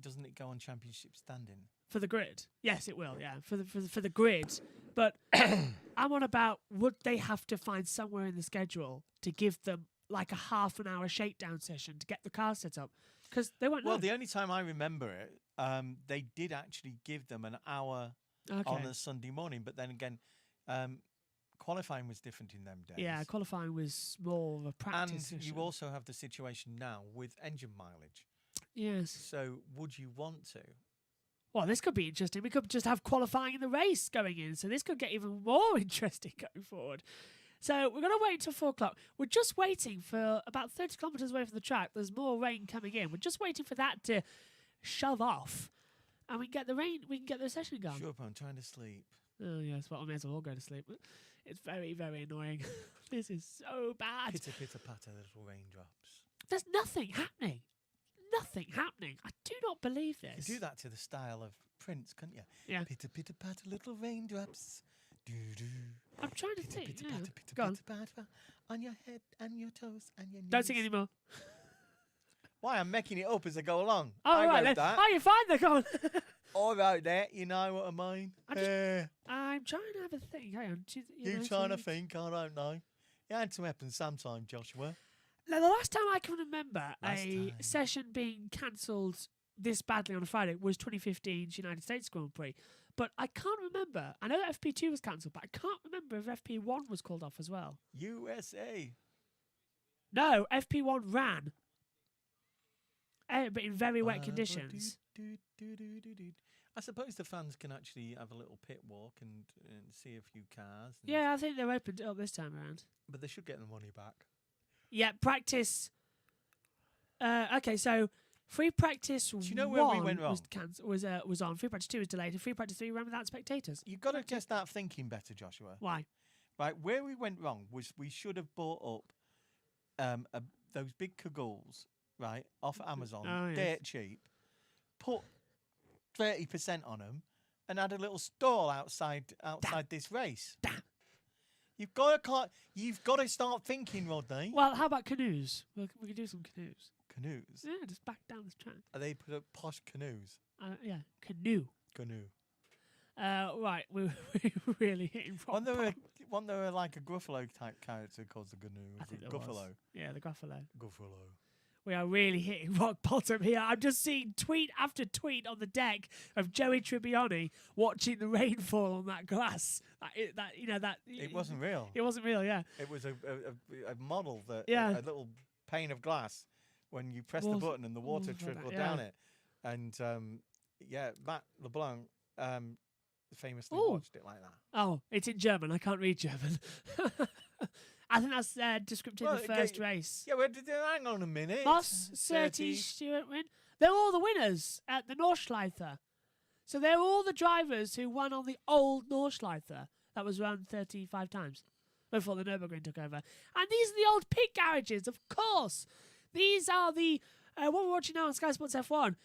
doesn't it go on championship standing? for the grid. Yes, it will. Yeah, for the grid. But I'm on about, would they have to find somewhere in the schedule to give them like a half an hour shakedown session to get the car set up? Because they won't know. Well, the only time I remember it, they did actually give them an hour on a Sunday morning. But then again, qualifying was different in them days. Yeah, qualifying was more of a practice And session. you also have the situation now with engine mileage. Yes. So would you want to? Well, this could be interesting. We could just have qualifying in the race going in, so this could get even more interesting going forward. So we're going to wait until 4 o'clock. We're just waiting for about 30 kilometres away from the track. There's more rain coming in. We're just waiting for that to shove off, and we can get the rain. We can get the session going. Sure, but I'm trying to sleep. Oh yes, well, I may as well all go to sleep. It's very, very annoying. This is so bad. Pitter, pitter, patter, little raindrops. There's nothing happening. Nothing happening. I do not believe You this. could do that to the style of Prince, couldn't you? Yeah. Pitter, pitter, patter, little raindrops. Do, do. I'm trying to Pitter, think. pitter, Yeah. patter, pitter, Go on. pitter, patter, on your head and your toes and your knees. Don't sing anymore. Why? I'm making it up as I go along. Oh, I right. wrote Then. that. Oh, you're fine. Then. Go on. I wrote that. You know what I mean? I'm trying to have a think. Hang on. You trying to think? I don't know. It had to happen sometime, Joshua. Now, the last time I can remember Last a time. session being cancelled this badly on a Friday was 2015's United States Grand Prix. But I can't remember. I know that FP2 was cancelled, but I can't remember if FP1 was called off as well. USA. No, FP1 ran. But in very wet conditions. I suppose the fans can actually have a little pit walk and see a few cars. And Yeah, I think they're opened it up this time around. But they should get the money back. Yeah, practice. Okay, so free practice you know where we 1 went wrong? was on. Free practice 2 was delayed, and free practice 3 ran without spectators. You've got to just start thinking better, Joshua. Why? Right, where we went wrong was we should have bought up those big cagoles, right, off Amazon, Oh, yes. dirt cheap, put 30% on them, and had a little stall outside this race. Damn. You've got to start thinking, Rodney. Well, how about canoes? We could do some canoes. Canoes. Yeah, just back down this track. Are they put up posh canoes? Yeah, canoe. Canoe. Right, we're really hitting rock Wasn't there like a Gruffalo type character called the Canoe? I think there Gruffalo. was. Yeah, the Gruffalo. Gruffalo. We are really hitting rock bottom here. I'm just seeing tweet after tweet on the deck of Joey Tribbiani watching the rainfall on that glass. It wasn't real. It wasn't real, yeah. It was a model that Yeah. a little pane of glass when you press the Water- button and the water water trickled that, down yeah. it. And Matt LeBlanc famously Ooh. watched it like that. Oh, it's in German. I can't read German. I think that's descriptive of the first race. Yeah, well, hang on a minute. Moss, Surtees, Stewart win. They're all the winners at the Nordschleife. So they're all the drivers who won on the old Nordschleife that was run 35 times before the Nurburgring took over. And these are the old pit garages, of course. These are the, what we're watching now on Sky Sports F1,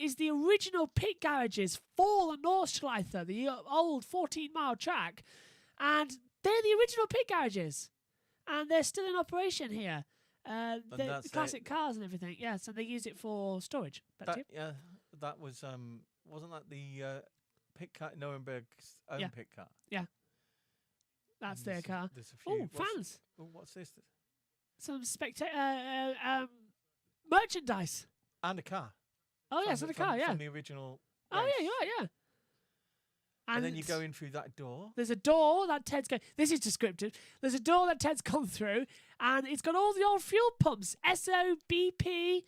is the original pit garages for the Nordschleife, the old 14-mile track. And they're the original pit garages. And they're still in operation here. The that's classic cars and everything. Yeah, so they use it for storage. That was wasn't that the pit car Nuremberg's own Yeah. pit car? That's And their car. There's a few. Oh, fans. What's this? some merchandise. And a car. Oh, yes, and a car, yeah. From the original Oh, race. yeah, you're right, yeah. And then you go in through that door. There's a door that Ted's going... This is descriptive. There's a door that Ted's gone through, and it's got all the old fuel pumps. Esso, BP.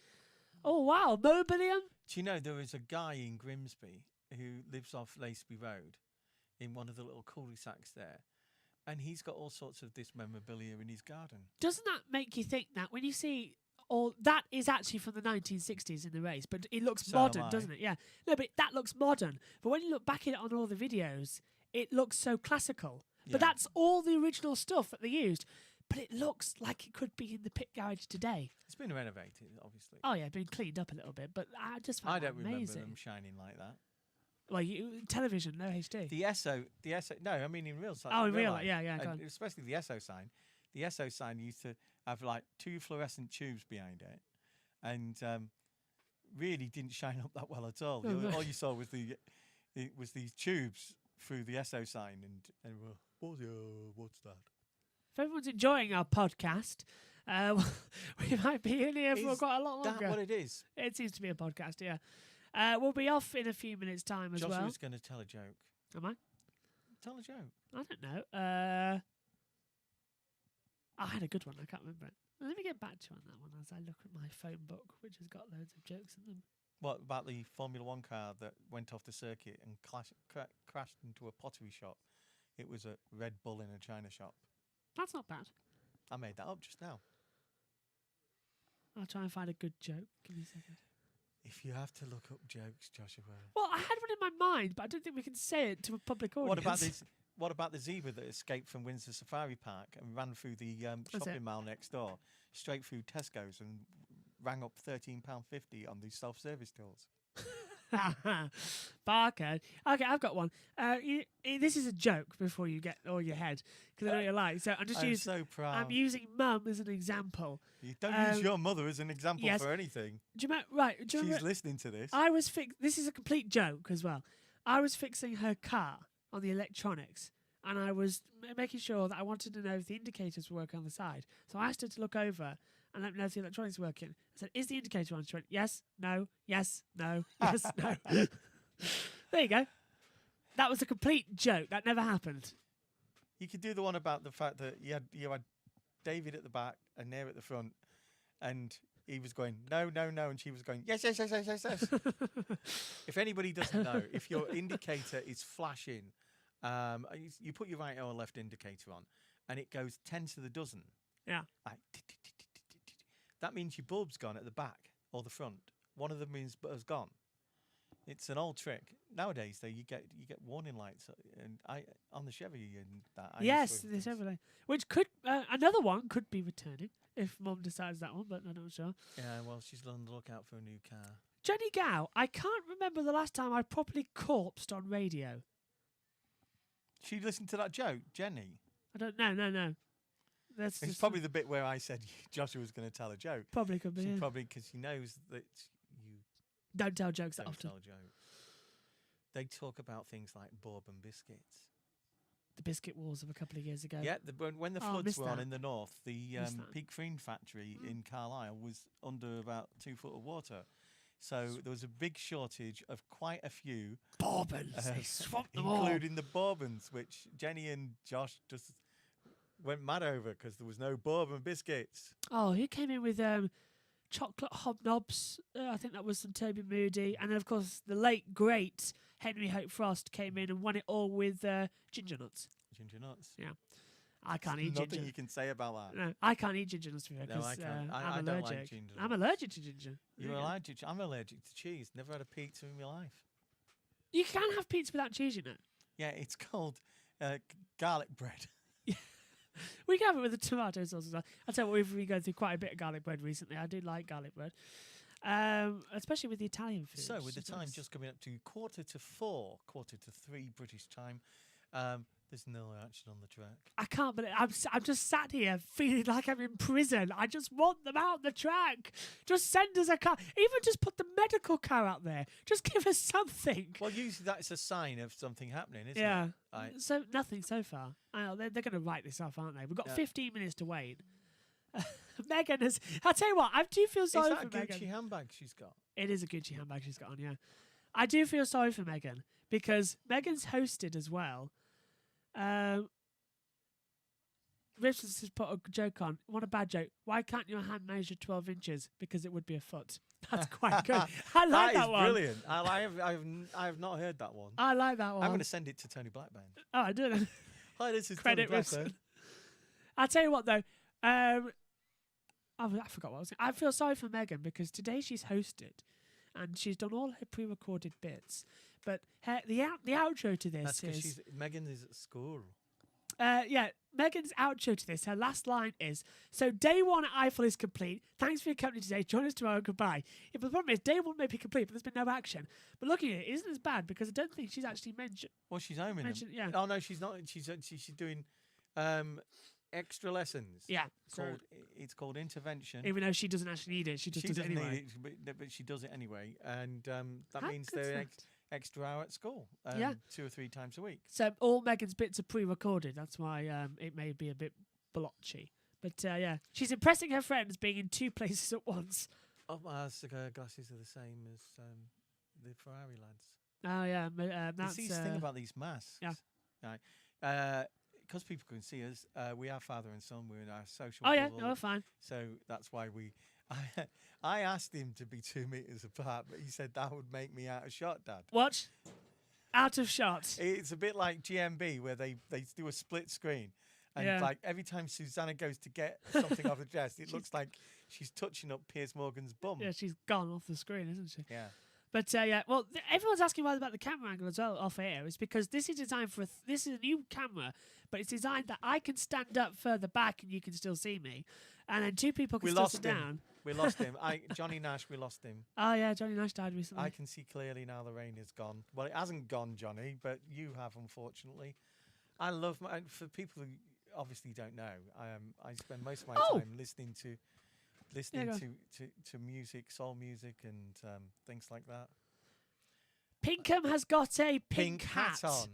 Oh, wow. Mobilium. Do you know there is a guy in Grimsby who lives off Laceby Road in one of the little cul-de-sacs there, and he's got all sorts of this memorabilia in his garden. Doesn't that make you think that when you see... All that is actually from the 1960s in the race, but it looks modern, doesn't it? Yeah. No, but that looks modern. But when you look back at it on all the videos, it looks so classical. Yeah. But that's all the original stuff that they used. But it looks like it could be in the pit garage today. It's been renovated, obviously. Oh, yeah, been cleaned up a little bit. But I just found I don't remember amazing. them shining like that. Well, television, no HD. The Esso, no, I mean in real life. Oh, in real life, life, yeah, go on. especially the Esso sign. The Esso sign used to have like 2 fluorescent tubes behind it, and really didn't shine up that well at all. All you saw was these tubes through the Esso sign, and what's that? If everyone's enjoying our podcast, we might be in here for quite a lot longer. Is that what it is? It seems to be a podcast, yeah. We'll be off in a few minutes' time as well. Joshua's going to tell a joke. Am I? Tell a joke. I don't know. I had a good one. I can't remember it. Let me get back to you on that one as I look at my phone book, which has got loads of jokes in them. What about the Formula One car that went off the circuit and crashed into a pottery shop? It was a Red Bull in a China shop. That's not bad. I made that up just now. I'll try and find a good joke. Give me a second. If you have to look up jokes, Joshua. Well, I had one in my mind, but I don't think we can say it to a public audience. What about the zebra that escaped from Windsor Safari Park and ran through the shopping mall next door, straight through Tesco's, and rang up £13.50 on these self-service tills? Barcode. Okay, I've got one. This is a joke before you get all your head, because I know you like. So I'm so proud. I'm using Mum as an example. You don't use your mother as an example for anything. Do you remember? She's listening to this. This is a complete joke as well. I was fixing her car on the electronics, and I was making sure that I wanted to know if the indicators were working on the side. So I asked her to look over and let me know if the electronics were working. I said, "Is the indicator on?" She went, "Yes, no, yes, no, yes, no." There you go. That was a complete joke. That never happened. You could do the one about the fact that you had David at the back and Nair at the front, and he was going, "No, no, no," and she was going, "Yes, yes, yes, yes, yes, yes." If anybody doesn't know, if your indicator is flashing, you put your right or left indicator on, and it goes 10 to the dozen. Yeah. Like, that means your bulb's gone at the back or the front. One of them has gone. It's an old trick. Nowadays, though, you get warning lights, and on the Chevy and that. Yes, the Chevrolet. Which could another one could be returning if Mum decides that one, but I'm not sure. Yeah, well, she's on the lookout for a new car. Jenny Gow, I can't remember the last time I properly corpsed on radio. She listened to that joke, Jenny. I don't know. No. It's probably the bit where I said Joshua was going to tell a joke. Probably could be. Probably because she knows that you don't tell jokes that often. Tell jokes. They talk about things like bourbon biscuits. The biscuit wars of a couple of years ago. Yeah, when the floods were on in the north, the Peak Cream factory in Carlisle was under about 2 foot of water. So there was a big shortage of quite a few bourbons. They swamped them all, including the bourbons, which Jenny and Josh just went mad over because there was no bourbon biscuits. Oh, who came in with chocolate hobnobs? I think that was some Toby Moody, and then of course the late great Henry Hope Frost came in and won it all with ginger nuts. Ginger nuts. Yeah. I can't eat ginger. Nothing you can say about that. No, I can't eat ginger nuts because no, I can't. I'm don't allergic. Like ginger nuts. I'm allergic to ginger. You're allergic. I'm allergic to cheese. Never had a pizza in my life. You can have pizza without cheese in it. Yeah, it's called garlic bread. We can have it with the tomato sauce as well. I tell you what, we've been going through quite a bit of garlic bread recently. I do like garlic bread, especially with the Italian food. So, with the time just coming up to 3:45, 3:45 British time, there's no action on the track. I can't believe I'm just sat here feeling like I'm in prison. I just want them out the track. Just send us a car. Even just put the medical car out there. Just give us something. Well, usually that's a sign of something happening, isn't it? Yeah. So nothing so far. They're going to write this off, aren't they? We've got 15 minutes to wait. Megan has. I'll tell you what. I do feel Is sorry that for a Gucci Megan. handbag she's got? It is a Gucci handbag she's got on. Yeah, I do feel sorry for Megan because Megan's hosted as well. Richard has put a joke on. What a bad joke. Why can't your hand measure 12 inches? Because it would be a foot. That's quite good. I like that is one. Brilliant. I have not heard that one. I like that one. I'm going to send it to Tony Blackburn. Oh, I do. Hi, this is Credit Tony Blackburn. I'll tell you what, though. I forgot what I was saying. I feel sorry for Megan because today she's hosted and she's done all her pre-recorded bits. But the outro to this is... Megan is at school. Megan's outro to this, her last line is, so day one at Eifel is complete. Thanks for your company today. Join us tomorrow. Goodbye. Yeah, but the problem is, day one may be complete, but there's been no action. But looking at it isn't as bad because I don't think she's actually mentioned... Well, she's homing them. Yeah. Oh, no, she's not. She's doing extra lessons. Yeah. It's called intervention. Even though she doesn't actually need it, she just does it anyway. Need it, but she does it anyway. And that How means good's they're that? Extra hour at school, 2 or 3 times a week. So all Megan's bits are pre-recorded. That's why it may be a bit blotchy. But she's impressing her friends being in 2 places at once. Oh, my glasses are the same as the Ferrari lads. Oh, yeah. That's the thing about these masks. Yeah. Right. Because people can see us, we are father and son. We're in our social Oh, yeah. bubble. No, fine. So that's why I asked him to be 2 meters apart, but he said that would make me out of shot, Dad. What? Out of shot. It's a bit like GMB where they do a split screen. And like every time Susanna goes to get something off the chest, it looks like she's touching up Piers Morgan's bum. Yeah, she's gone off the screen, isn't she? Yeah. But well, everyone's asking why about the camera angle as well off air. It's because this is designed for this is a new camera, but it's designed that I can stand up further back and you can still see me, and then 2 people can still sit down. We lost him. Johnny Nash, we lost him. Oh yeah, Johnny Nash died recently. I can see clearly now the rain is gone. Well, it hasn't gone, Johnny, but you have, unfortunately. I love for people who obviously don't know. I spend most of my time listening to music, soul music, and things like that. Pinkham has got a pink hat on.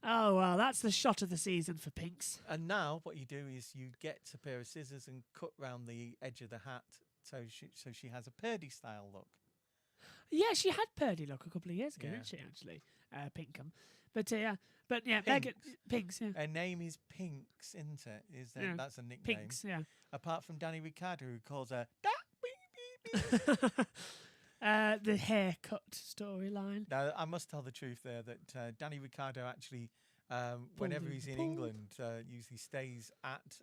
Oh, well, that's the shot of the season for Pinks. And now what you do is you get a pair of scissors and cut round the edge of the hat so she has a Purdy style look. Yeah, she had Purdy look a couple of years ago, didn't she, actually? Pinkham. But Megan... Pinks, yeah. Her name is Pinks, isn't it? That's a nickname. Pinks, yeah. Apart from Danny Ricciardo, who calls her... The haircut storyline. Now, I must tell the truth there that Danny Ricciardo actually, whenever he's in England, usually stays at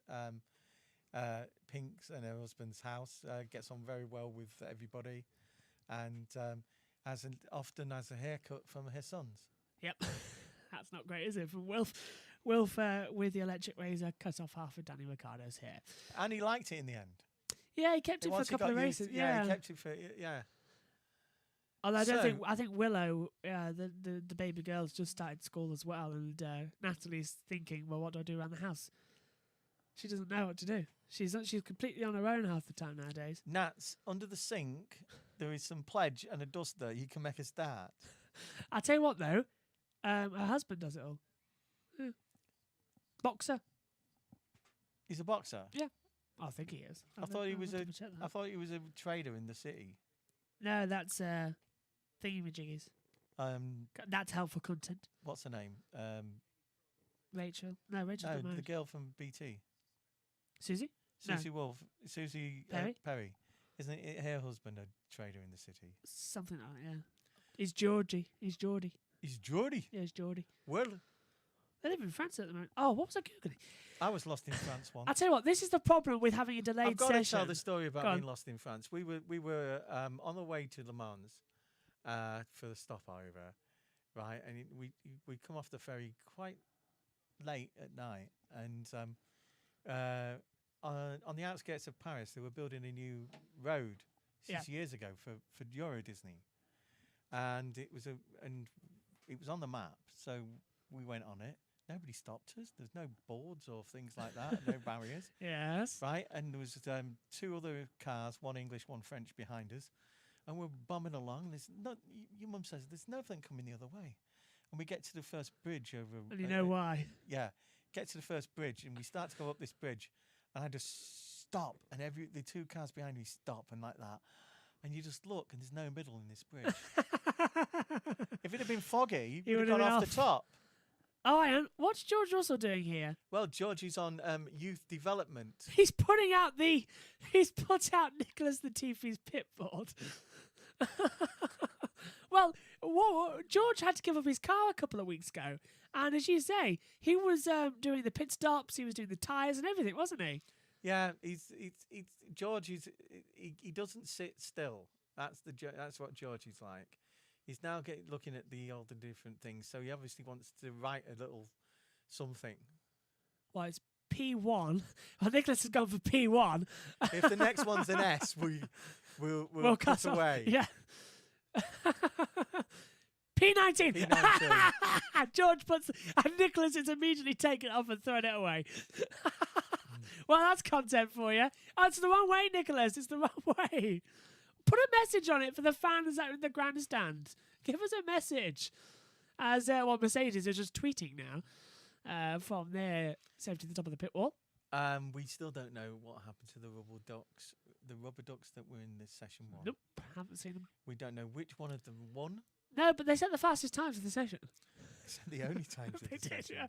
Pink's and her husband's house, gets on very well with everybody, and often has a haircut from her sons. Yep. That's not great, is it? From Wilf with the electric razor cut off half of Danny Ricciardo's hair. And he liked it in the end. Yeah, he kept it for a couple of races. Yeah, he kept it for, yeah. Although I think Willow, the baby girl's just started school as well, and Natalie's thinking, well, what do I do around the house? She doesn't know what to do. She's completely on her own half the time nowadays. Nats, under the sink, there is some pledge and a duster. You can make a start. I tell you what, though, her husband does it all. Yeah. Boxer. He's a boxer. Yeah, I think he is. I thought he was a trader in the city. No, that's thingamajiggies. That's helpful content. What's her name? Rachel. No, Rachel's No, the girl from BT. Susie? Susie No. Wolf. Susie Perry. Isn't it her husband a trader in the city? Something like that, yeah. He's Geordie. He's Geordie? Yeah, he's Geordie. Well, they live in France at the moment. Oh, what was I Googling? I was lost in France once. I'll tell you what, this is the problem with having a delayed session. I've got to tell the story about being lost in France. We were on the way to Le Mans for the stopover, right? And we come off the ferry quite late at night, and on the outskirts of Paris, they were building a new road 6 years ago for Euro Disney, and it was on the map, so we went on it. Nobody stopped us. There's no boards or things like that, no barriers. Yes. Right, and there was 2 other cars, one English, one French, behind us, and we're bombing along. Your mum says there's nothing coming the other way, and we get to the first bridge over. And you know why? Yeah, get to the first bridge, and we start to go up this bridge, and I just stop, and the 2 cars behind me stop, and like that. And you just look, and there's no middle in this bridge. If it had been foggy, he would have gone off the top. Oh, hang on. What's George Russell doing here? Well, George is on youth development. He's put out Nicholas Latifi's pitboard. Well, George had to give up his car a couple of weeks ago. And as you say, he was doing the pit stops, he was doing the tyres and everything, wasn't he? Yeah, George he doesn't sit still. That's what George is like. He's now looking at the old and different things, so he obviously wants to write a little something. Well, it's P1. Well, Nicholas has gone for P1. If the next one's an S, we'll cut away. Yeah. P19. George puts, and Nicholas is immediately taken it off and thrown it away. Well, that's content for you. Oh, it's the wrong way, Nicholas. It's the wrong way. Put a message on it for the fans out in the grandstand. Give us a message. As Mercedes is just tweeting now from their safety at the top of the pit wall. We still don't know what happened to the rubber ducks. The rubber ducks that were in this session 1. Nope, haven't seen them. We don't know which one of them won. No, but they set the fastest times of the session. The only times of the They did, session. yeah.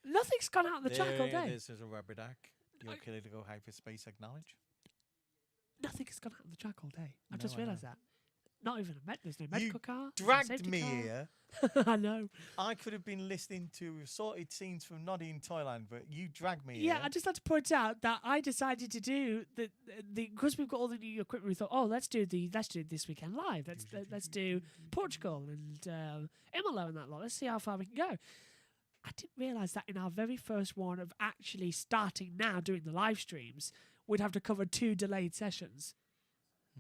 Nothing's gone out on the track all day. This is a rubber duck. Your killer to go hyperspace acknowledge. Nothing has gone out on the track all day. I No, just I realised know. that. Not even there's no medical car. Dragged safety me car. here. I know. I could have been listening to assorted scenes from Noddy in Thailand, but you dragged me Yeah, here. I just like to point out that I decided to do the because we've got all the new equipment. We thought, let's do this weekend live. Let's do Portugal and Imola and that lot. Let's see how far we can go. I didn't realise that in our very first one of actually starting now doing the live streams, we'd have to cover 2 delayed sessions.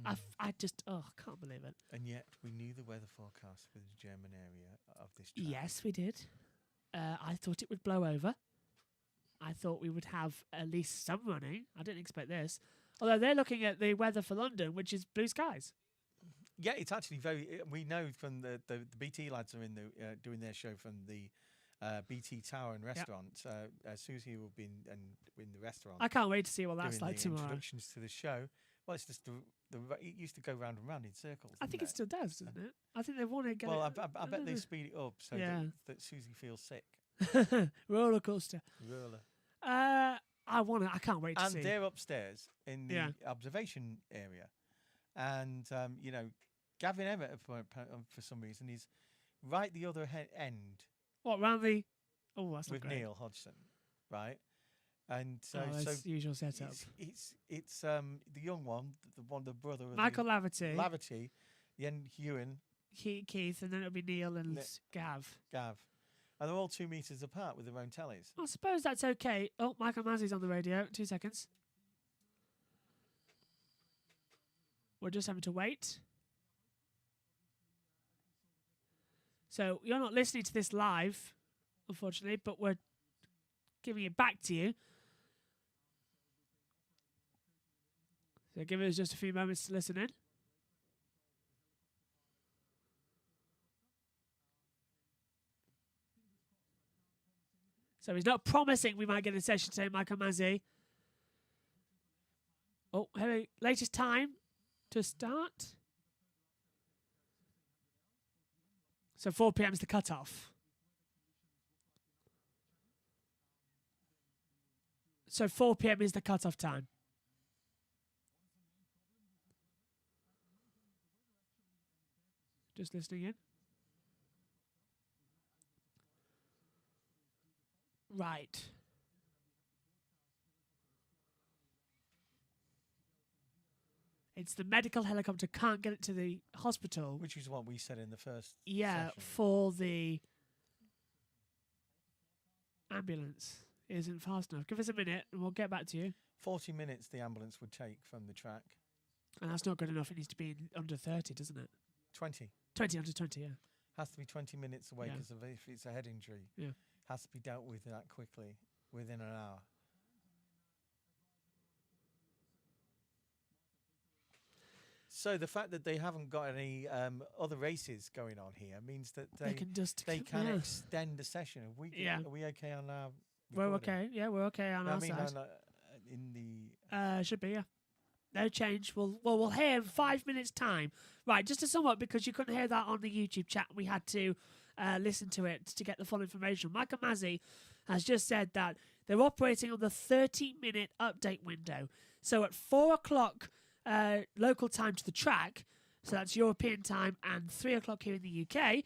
I just can't believe it. And yet we knew the weather forecast for the German area of this track. Yes, we did. I thought it would blow over. I thought we would have at least some running. I didn't expect this. Although they're looking at the weather for London, which is blue skies. Yeah, it's actually very. We know from the BT lads are in the doing their show from the BT Tower and restaurant. Susie will be in the restaurant. I can't wait to see what that's doing like the tomorrow. Introductions to the show. Well, it's just it used to go round and round in circles. I think didn't it still does, doesn't it? I think they want to get Well, it. I bet they speed it up so that Susie feels sick. Roller coaster. Roller. I can't wait to see. And they're upstairs in the observation area, and Gavin Emmett for some reason is right the other end. What round the? Oh, that's not with great. Neil Hodgson, right? And so that's the usual setup. It's the young one, the brother of Michael Laverty, then Ewan, Keith, and then it'll be Neil and Gav. And they're all 2 meters apart with their own tellies. I suppose that's okay. Oh, Michael Massey's on the radio. 2 seconds. We're just having to wait. So you're not listening to this live, unfortunately, but we're giving it back to you. So give us just a few moments to listen in. So he's not promising we might get a session today, Michael Mazzi. Oh, hello. Latest time to start. So 4 p.m. is the cutoff. So 4 p.m. is the cutoff time. Just listening in. Right. It's the medical helicopter can't get it to the hospital. Which is what we said in the first session. For the ambulance isn't fast enough. Give us a minute and we'll get back to you. 40 minutes the ambulance would take from the track. And that's not good enough. It needs to be under 30, doesn't it? 20. 20, under 20, yeah. Has to be 20 minutes away because if it's a head injury, has to be dealt with that quickly, within an hour. So the fact that they haven't got any other races going on here means that they can extend the session. Are we okay on our recording? We're okay. Yeah, we're okay on our side. in the? Should be, yeah. No change. We'll hear in 5 minutes' time. Right, just to sum up, because you couldn't hear that on the YouTube chat, we had to listen to it to get the full information. Michael Masi has just said that they're operating on the 30-minute update window. So at 4 o'clock local time to the track, so that's European time, and 3 o'clock here in the UK,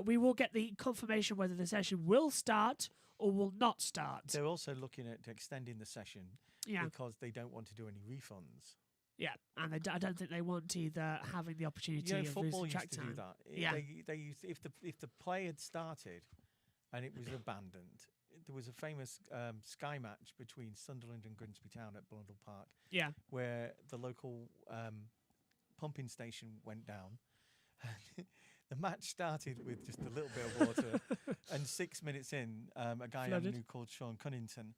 we will get the confirmation whether the session will start or will not start. They're also looking at extending the session Yeah. because they don't want to do any refunds. Yeah, and I don't think they want either having the opportunity of Football losing track used to time. do that. Yeah. They used if the play had started and it was abandoned. There was a famous Sky match between Sunderland and Grimsby Town at Blundell Park. Yeah. Where the local pumping station went down. The match started with just a little bit of water, and 6 minutes in, a guy I knew called Sean Cunnington,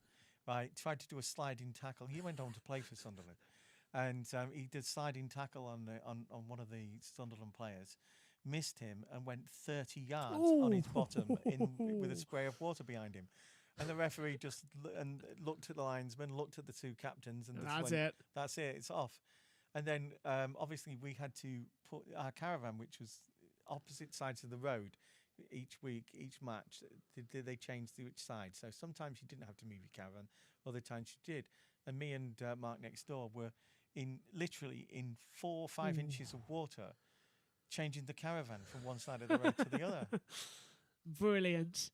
right, tried to do a sliding tackle. He went on to play for Sunderland, and he did sliding tackle on one of the Sunderland players, missed him, and went 30 yards on his bottom with a spray of water behind him. And the referee just looked at the linesman, looked at the two captains, and that's it. That's it. It's off. And then obviously we had to put our caravan, which was opposite sides of the road, each week, each match. They changed to which side. So sometimes you didn't have to move your caravan, other times you did. And me and Mark next door were literally in 4 or 5 inches of water, changing the caravan from one side of the road to the other. Brilliant.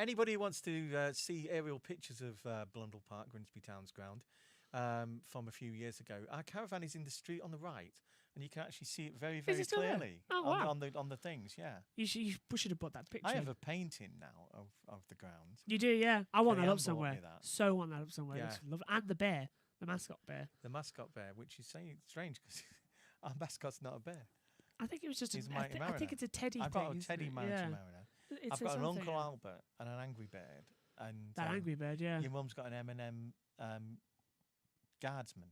Anybody who wants to see aerial pictures of Blundell Park, Grimsby Town's ground, from a few years ago, our caravan is in the street on the right, and you can actually see it very, very clearly on the things. Yeah, you should have put that picture. I have a painting now of the ground. You do, yeah. I want that Kellyanne up somewhere. bought me that. So want that up somewhere. Yeah. It's lovely. And the bear, the mascot bear. The mascot bear, which is saying strange because our mascot's not a bear. I think it was just He's a. Mighty I think it's a teddy. I've got thing, a teddy isn't it? Mighty Yeah. Mariner. I've got an Uncle Albert and an Angry Bird. And that Angry Bird, yeah. Your mum's got an M&M Guardsman.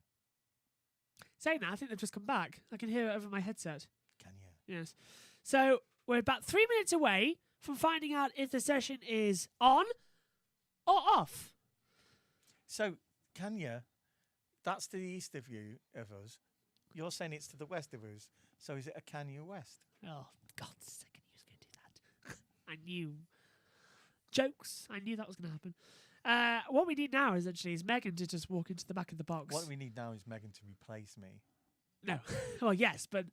Saying that, I think they've just come back. I can hear it over my headset. Can you? Yes. So we're about 3 minutes away from finding out if the session is on or off. So, Kenya, that's to the east of you, of us. You're saying it's to the west of us. So is it a Kenya West? Oh, God's sake, I knew he was going to do that. I knew. Jokes. I knew that was going to happen. What we need now is Megan to just walk into the back of the box. What we need now is Megan to replace me. No. Well, yes, but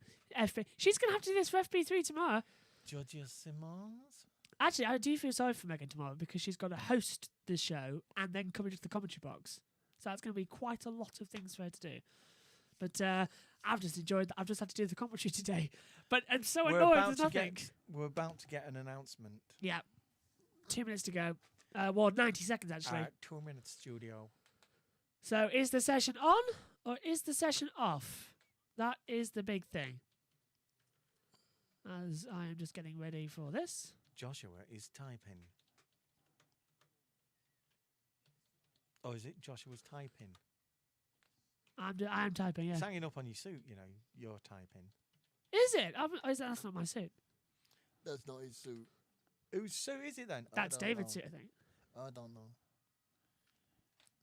she's going to have to do this for FP3 tomorrow. Georgia Simmons? Actually, I do feel sorry for Megan tomorrow because she's got to host the show and then come into the commentary box. So that's going to be quite a lot of things for her to do. But I've just enjoyed that. I've just had to do the commentary today. But I'm so annoyed there's nothing. We're about to get an announcement. Yeah. 2 minutes to go. Well, 90 seconds, actually. 2 minutes, studio. So is the session on or is the session off? That is the big thing. As I am just getting ready for this. Joshua is typing. Oh, is it Joshua's typing? I am typing, yeah. It's hanging up on your suit, you know, you're typing. Is it? That's not my suit. That's not his suit. Whose suit is it then? That's David's suit, I think. I don't know.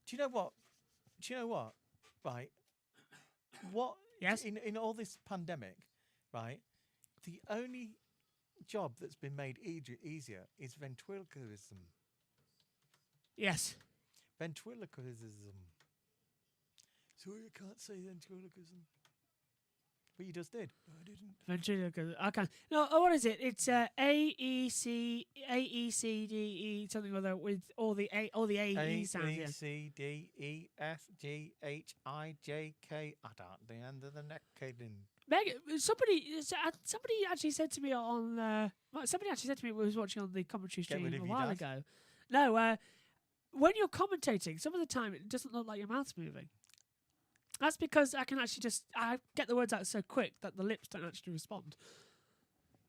Do you know what? Right. What? Yes. In all this pandemic, right? The only job that's been made easier is ventriloquism. Yes. Ventriloquism. So you can't say ventriloquism. But you just did. No, I didn't. Ventriloquism. Okay. No, what is it? It's AECDE something or other with all the AE sounds. A C D E F G H I J K. I don't the end of the neck, Caden. Megan, somebody actually said to me on somebody actually said to me when I was watching on the commentary stream a while ago. No, when you're commentating, some of the time it doesn't look like your mouth's moving. That's because I can actually I get the words out so quick that the lips don't actually respond.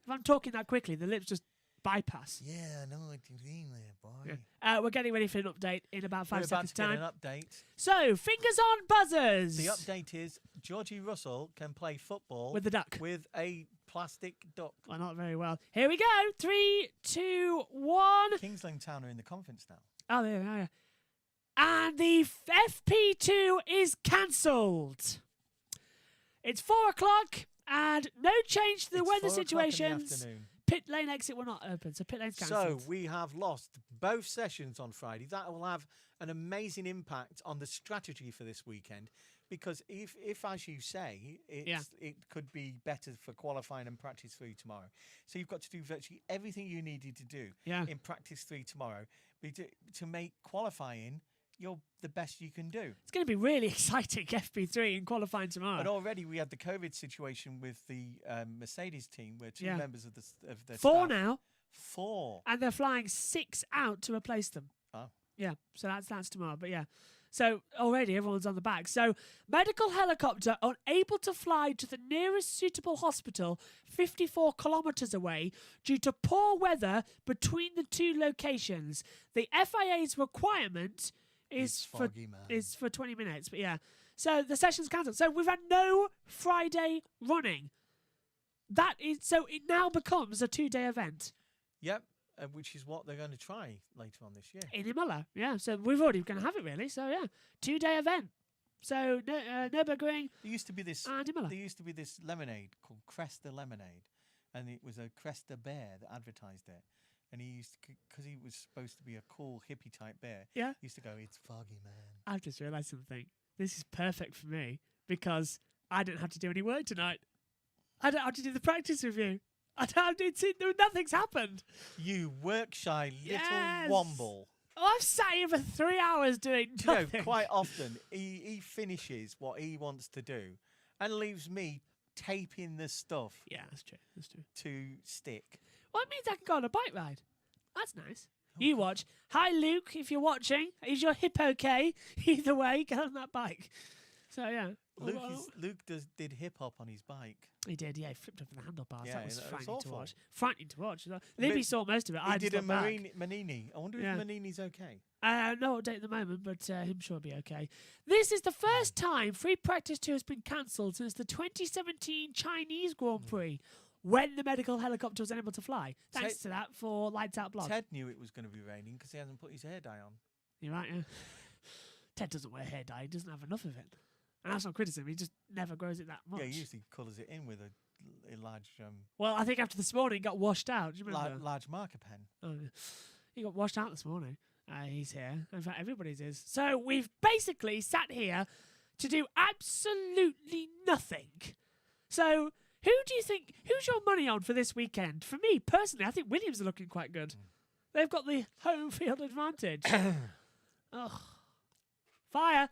If I'm talking that quickly, the lips just bypass. Yeah, I know what you mean there, boy. Yeah. We're getting ready for an update in about 5 seconds' time. We're about to get an update. So, fingers on buzzers. The update is Georgie Russell can play football with the duck. With a plastic duck. Well, not very well. Here we go. 3, 2, 1. Kingsland Town are in the conference now. Oh, there we are. And the FP2 is cancelled. It's 4 o'clock and no change to the It's weather 4 o'clock in the situations. afternoon. Pit lane exit will not open, so pit lane's cancelled. So we have lost both sessions on Friday. That will have an amazing impact on the strategy for this weekend, because if as you say, it could be better for qualifying and practice 3 tomorrow. So you've got to do virtually everything you needed to do in practice 3 tomorrow to make qualifying the best you can do. It's going to be really exciting, FP3 in qualifying tomorrow. And already we had the COVID situation with the Mercedes team, where 2 members of the 4 staff, now. 4. And they're flying 6 out to replace them. Oh. Yeah, so that's tomorrow. But yeah, so already everyone's on the back. So medical helicopter unable to fly to the nearest suitable hospital 54 kilometres away due to poor weather between the 2 locations. The FIA's requirement is for 20 minutes. But yeah, so the session's cancelled. So we've had no Friday running. So it now becomes a 2-day event. Yep. Which is what they're going to try later on this year. In Imola, yeah. So we've already going to have it, really. So, yeah, 2-day event. So, Nurburgring There used to be this and Imola. There used to be this lemonade called Cresta Lemonade, and it was a Cresta bear that advertised it. And he used to, because he was supposed to be a cool hippie type bear, he used to go, "It's foggy, man." I've just realised something. This is perfect for me because I don't have to do any work tonight. I don't have to do the practice review. I don't have to, nothing's happened. You work-shy little womble. Oh, I've sat here for 3 hours doing nothing. You know, quite often he finishes what he wants to do and leaves me taping the stuff. Yeah, that's true. That's true. To stick. Well, it means I can go on a bike ride. That's nice. Okay. You watch. Hi, Luke, if you're watching. Is your hip okay? Either way, get on that bike. So, yeah. Luke did hip-hop on his bike. He did, yeah. He flipped over the handlebars. Yeah, that was frightening to awful. watch. Frightening to watch. Libby saw most of it. He did a Manini. I wonder if Manini's okay. No update at the moment, but him sure be okay. This is the first time Free Practice 2 has been cancelled since the 2017 Chinese Grand Prix, when the medical helicopter was unable to fly. Thanks to that for Lights Out blog. Ted knew it was going to be raining because he hasn't put his hair dye on. You're right, yeah. Ted doesn't wear hair dye. He doesn't have enough of it. And that's not criticism. He just never grows it that much. Yeah, he usually colours it in with a large... well, I think after this morning, he got washed out. Do you remember? Large marker pen. Oh, yeah. He got washed out this morning. He's here. In fact, everybody's is. So we've basically sat here to do absolutely nothing. So who do you think... who's your money on for this weekend? For me, personally, I think Williams are looking quite good. They've got the home field advantage. Oh, fire.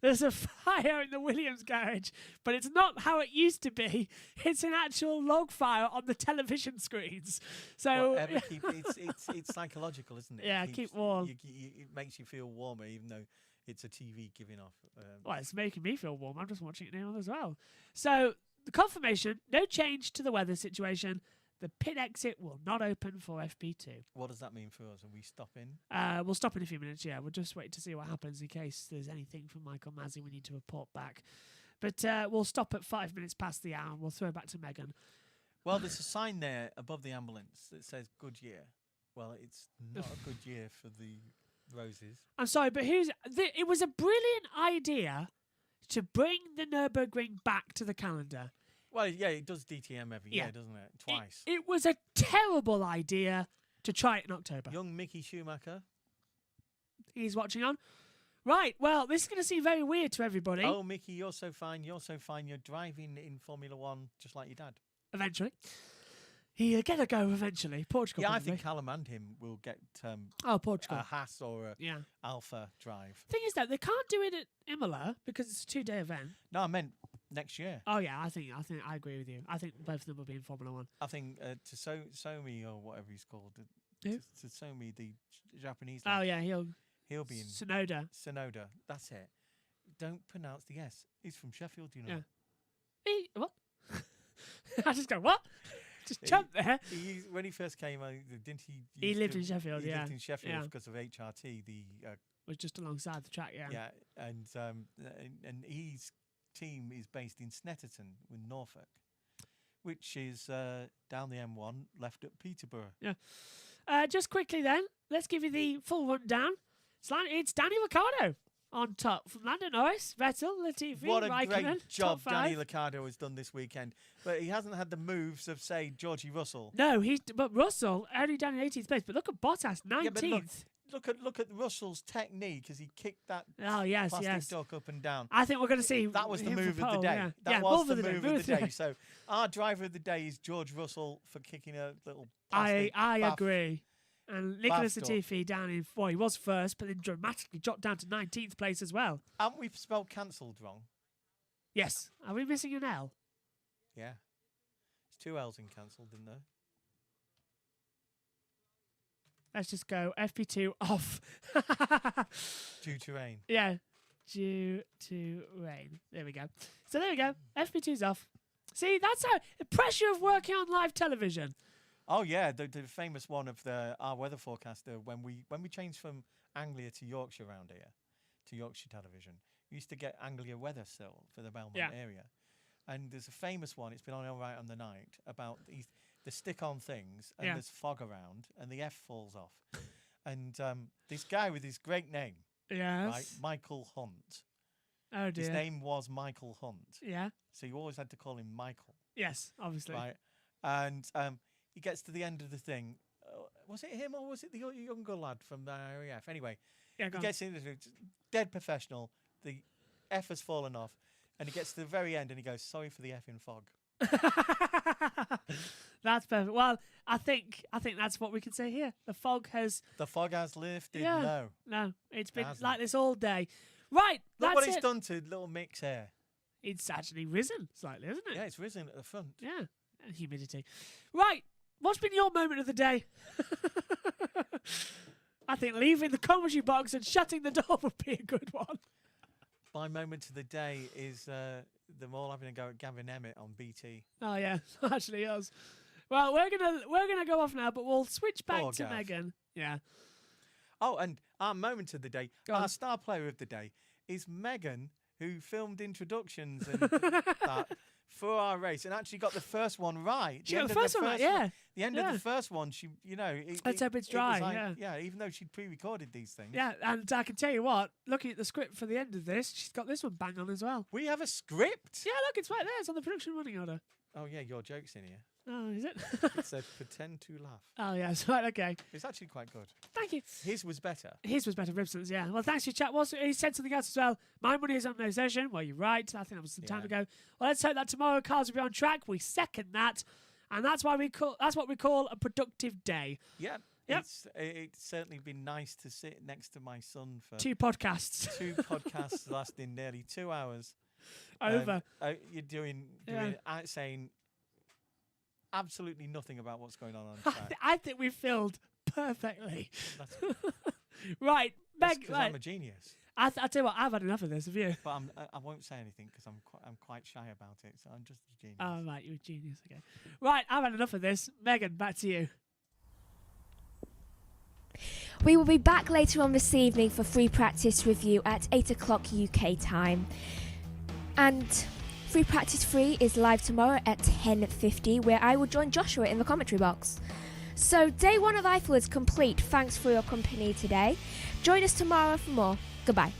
There's a fire in the Williams garage, but it's not how it used to be. It's an actual log fire on the television screens. So it's psychological, isn't it? Yeah, keep warm. It makes you feel warmer, even though it's a TV giving off. Well, it's making me feel warm. I'm just watching it now as well. So the confirmation, no change to the weather situation. The pit exit will not open for FP2. What does that mean for us? Are we stopping? We'll stop in a few minutes, yeah. We'll just wait to see what happens in case there's anything from Michael Mazzi we need to report back. But we'll stop at 5 minutes past the hour and we'll throw back to Megan. Well, there's a sign there above the ambulance that says good year. Well, it's not a good year for the Roses. I'm sorry, but it was a brilliant idea to bring the Nurburgring back to the calendar. Well, yeah, it does DTM every year, doesn't it? Twice. It was a terrible idea to try it in October. Young Mickey Schumacher. He's watching on. Right, well, this is going to seem very weird to everybody. Oh, Mickey, you're so fine. You're so fine. You're driving in Formula One just like your dad. Eventually. He'll get a go eventually. Portugal, yeah, probably. I think Callum and him will get Portugal. a Haas or a Alpha drive. Thing is, though, they can't do it at Imola because it's a 2-day event. No, I meant next year. Oh yeah, I think I agree with you. I think both of them will be in Formula One. I think Tsutomi or whatever he's called. Who? Tsutomi, the Japanese. Oh yeah, he'll be in Sonoda. Sonoda, that's it. Don't pronounce the S. He's from Sheffield, you know. Yeah. What? I just go what? Just jump there. When he first came, didn't he? He lived in Sheffield. He lived in Sheffield because of HRT. Was just alongside the track. Yeah. Yeah, and his team is based in Snetterton in Norfolk, which is down the M1, left at Peterborough. Yeah. Just quickly then, let's give you the full rundown. It's Danny Ricciardo on top from Lando Norris, Vettel, Latifi, What a Raikkonen, great job top Danny five. Ricciardo has done this weekend. But he hasn't had the moves of, say, Georgie Russell. No, but Russell only down in 18th place. But look at Bottas, 19th. Yeah, but look at Russell's technique as he kicked that plastic duck up and down. I think we're going to see That was the him move for of the pole, day. yeah. That Yeah, was the move of the day. day. So our driver of the day is George Russell for kicking a little plastic I bath. agree. And Nicholas Bathed up. Latifi down in, well, he was first, but then dramatically dropped down to 19th place as well. Haven't we spelled cancelled wrong? Yes. Are we missing an L? Yeah. It's 2 L's in cancelled, isn't there? Let's just go FP2 off. Due to rain. Yeah. Due to rain. There we go. So there we go. FP2's off. See, that's how the pressure of working on live television. Oh yeah, the famous one of our weather forecaster when we changed from Anglia to Yorkshire around here, to Yorkshire television. We used to get Anglia weather still for the Belmont area, and there's a famous one. It's been on All Right on the Night about the stick-on things, and there's fog around, and the F falls off, and this guy with his great name, right, Michael Hunt. Oh dear. His name was Michael Hunt. Yeah. So you always had to call him Michael. Yes, obviously. Right, and he gets to the end of the thing. Was it him or was it the younger lad from the RAF? Anyway, Yeah, he go on. gets into it, dead professional. The F has fallen off, and he gets to the very end and he goes, "Sorry for the effing fog." That's perfect. Well, I think that's what we can say here. The fog has lifted. no, it's been hasn't. like this all day. Right, Look that's what it's it. done to little Mick's hair. It's actually risen slightly, isn't it? Yeah, it's risen at the front. Yeah, and humidity. Right, what's been your moment of the day? I think leaving the commentary box and shutting the door would be a good one. My moment of the day is them all having a go at Gavin Emmett on BT. Oh yeah, actually is. Well, we're gonna go off now, but we'll switch back Poor to Gav. Megan. Yeah. Oh, and our moment of the day, Go on. our star player of the day, is Megan, who filmed introductions and that for our race and actually got the first one right. She got the first one right, yeah. The end Yeah. of the first one, she, Let's hope it's dry, yeah, even though she'd pre-recorded these things. Yeah, and I can tell you what, looking at the script for the end of this, she's got this one bang on as well. We have a script. Yeah, look, it's right there. It's on the production running order. Oh yeah, your joke's in here. Oh, is it? It said pretend to laugh. Oh, yeah, it's right, okay. It's actually quite good. Thank you. His was better. His was better, Ribson's, yeah. Well, thanks for your chat. Well, he said something else as well. My money is on no session. Well, you're right. I think that was some time ago. Well, let's hope that tomorrow cars will be on track. We second that. And that's what we call a productive day. Yeah. Yep. It's certainly been nice to sit next to my son for 2 podcasts. 2 podcasts lasting nearly 2 hours. Over. You're doing saying absolutely nothing about what's going on track. I think we filled perfectly. That's Right. Meg, because right. I'm a genius. I'll tell you what, I've had enough of this, have you? But I won't say anything because I'm quite shy about it. So I'm just a genius. Oh, right, you're a genius. Okay. Right, I've had enough of this. Megan, back to you. We will be back later on this evening for free practice review at 8 o'clock UK time. And Free Practice 3 is live tomorrow at 10:50, where I will join Joshua in the commentary box. So day 1 of Eifel is complete. Thanks for your company today. Join us tomorrow for more. Goodbye.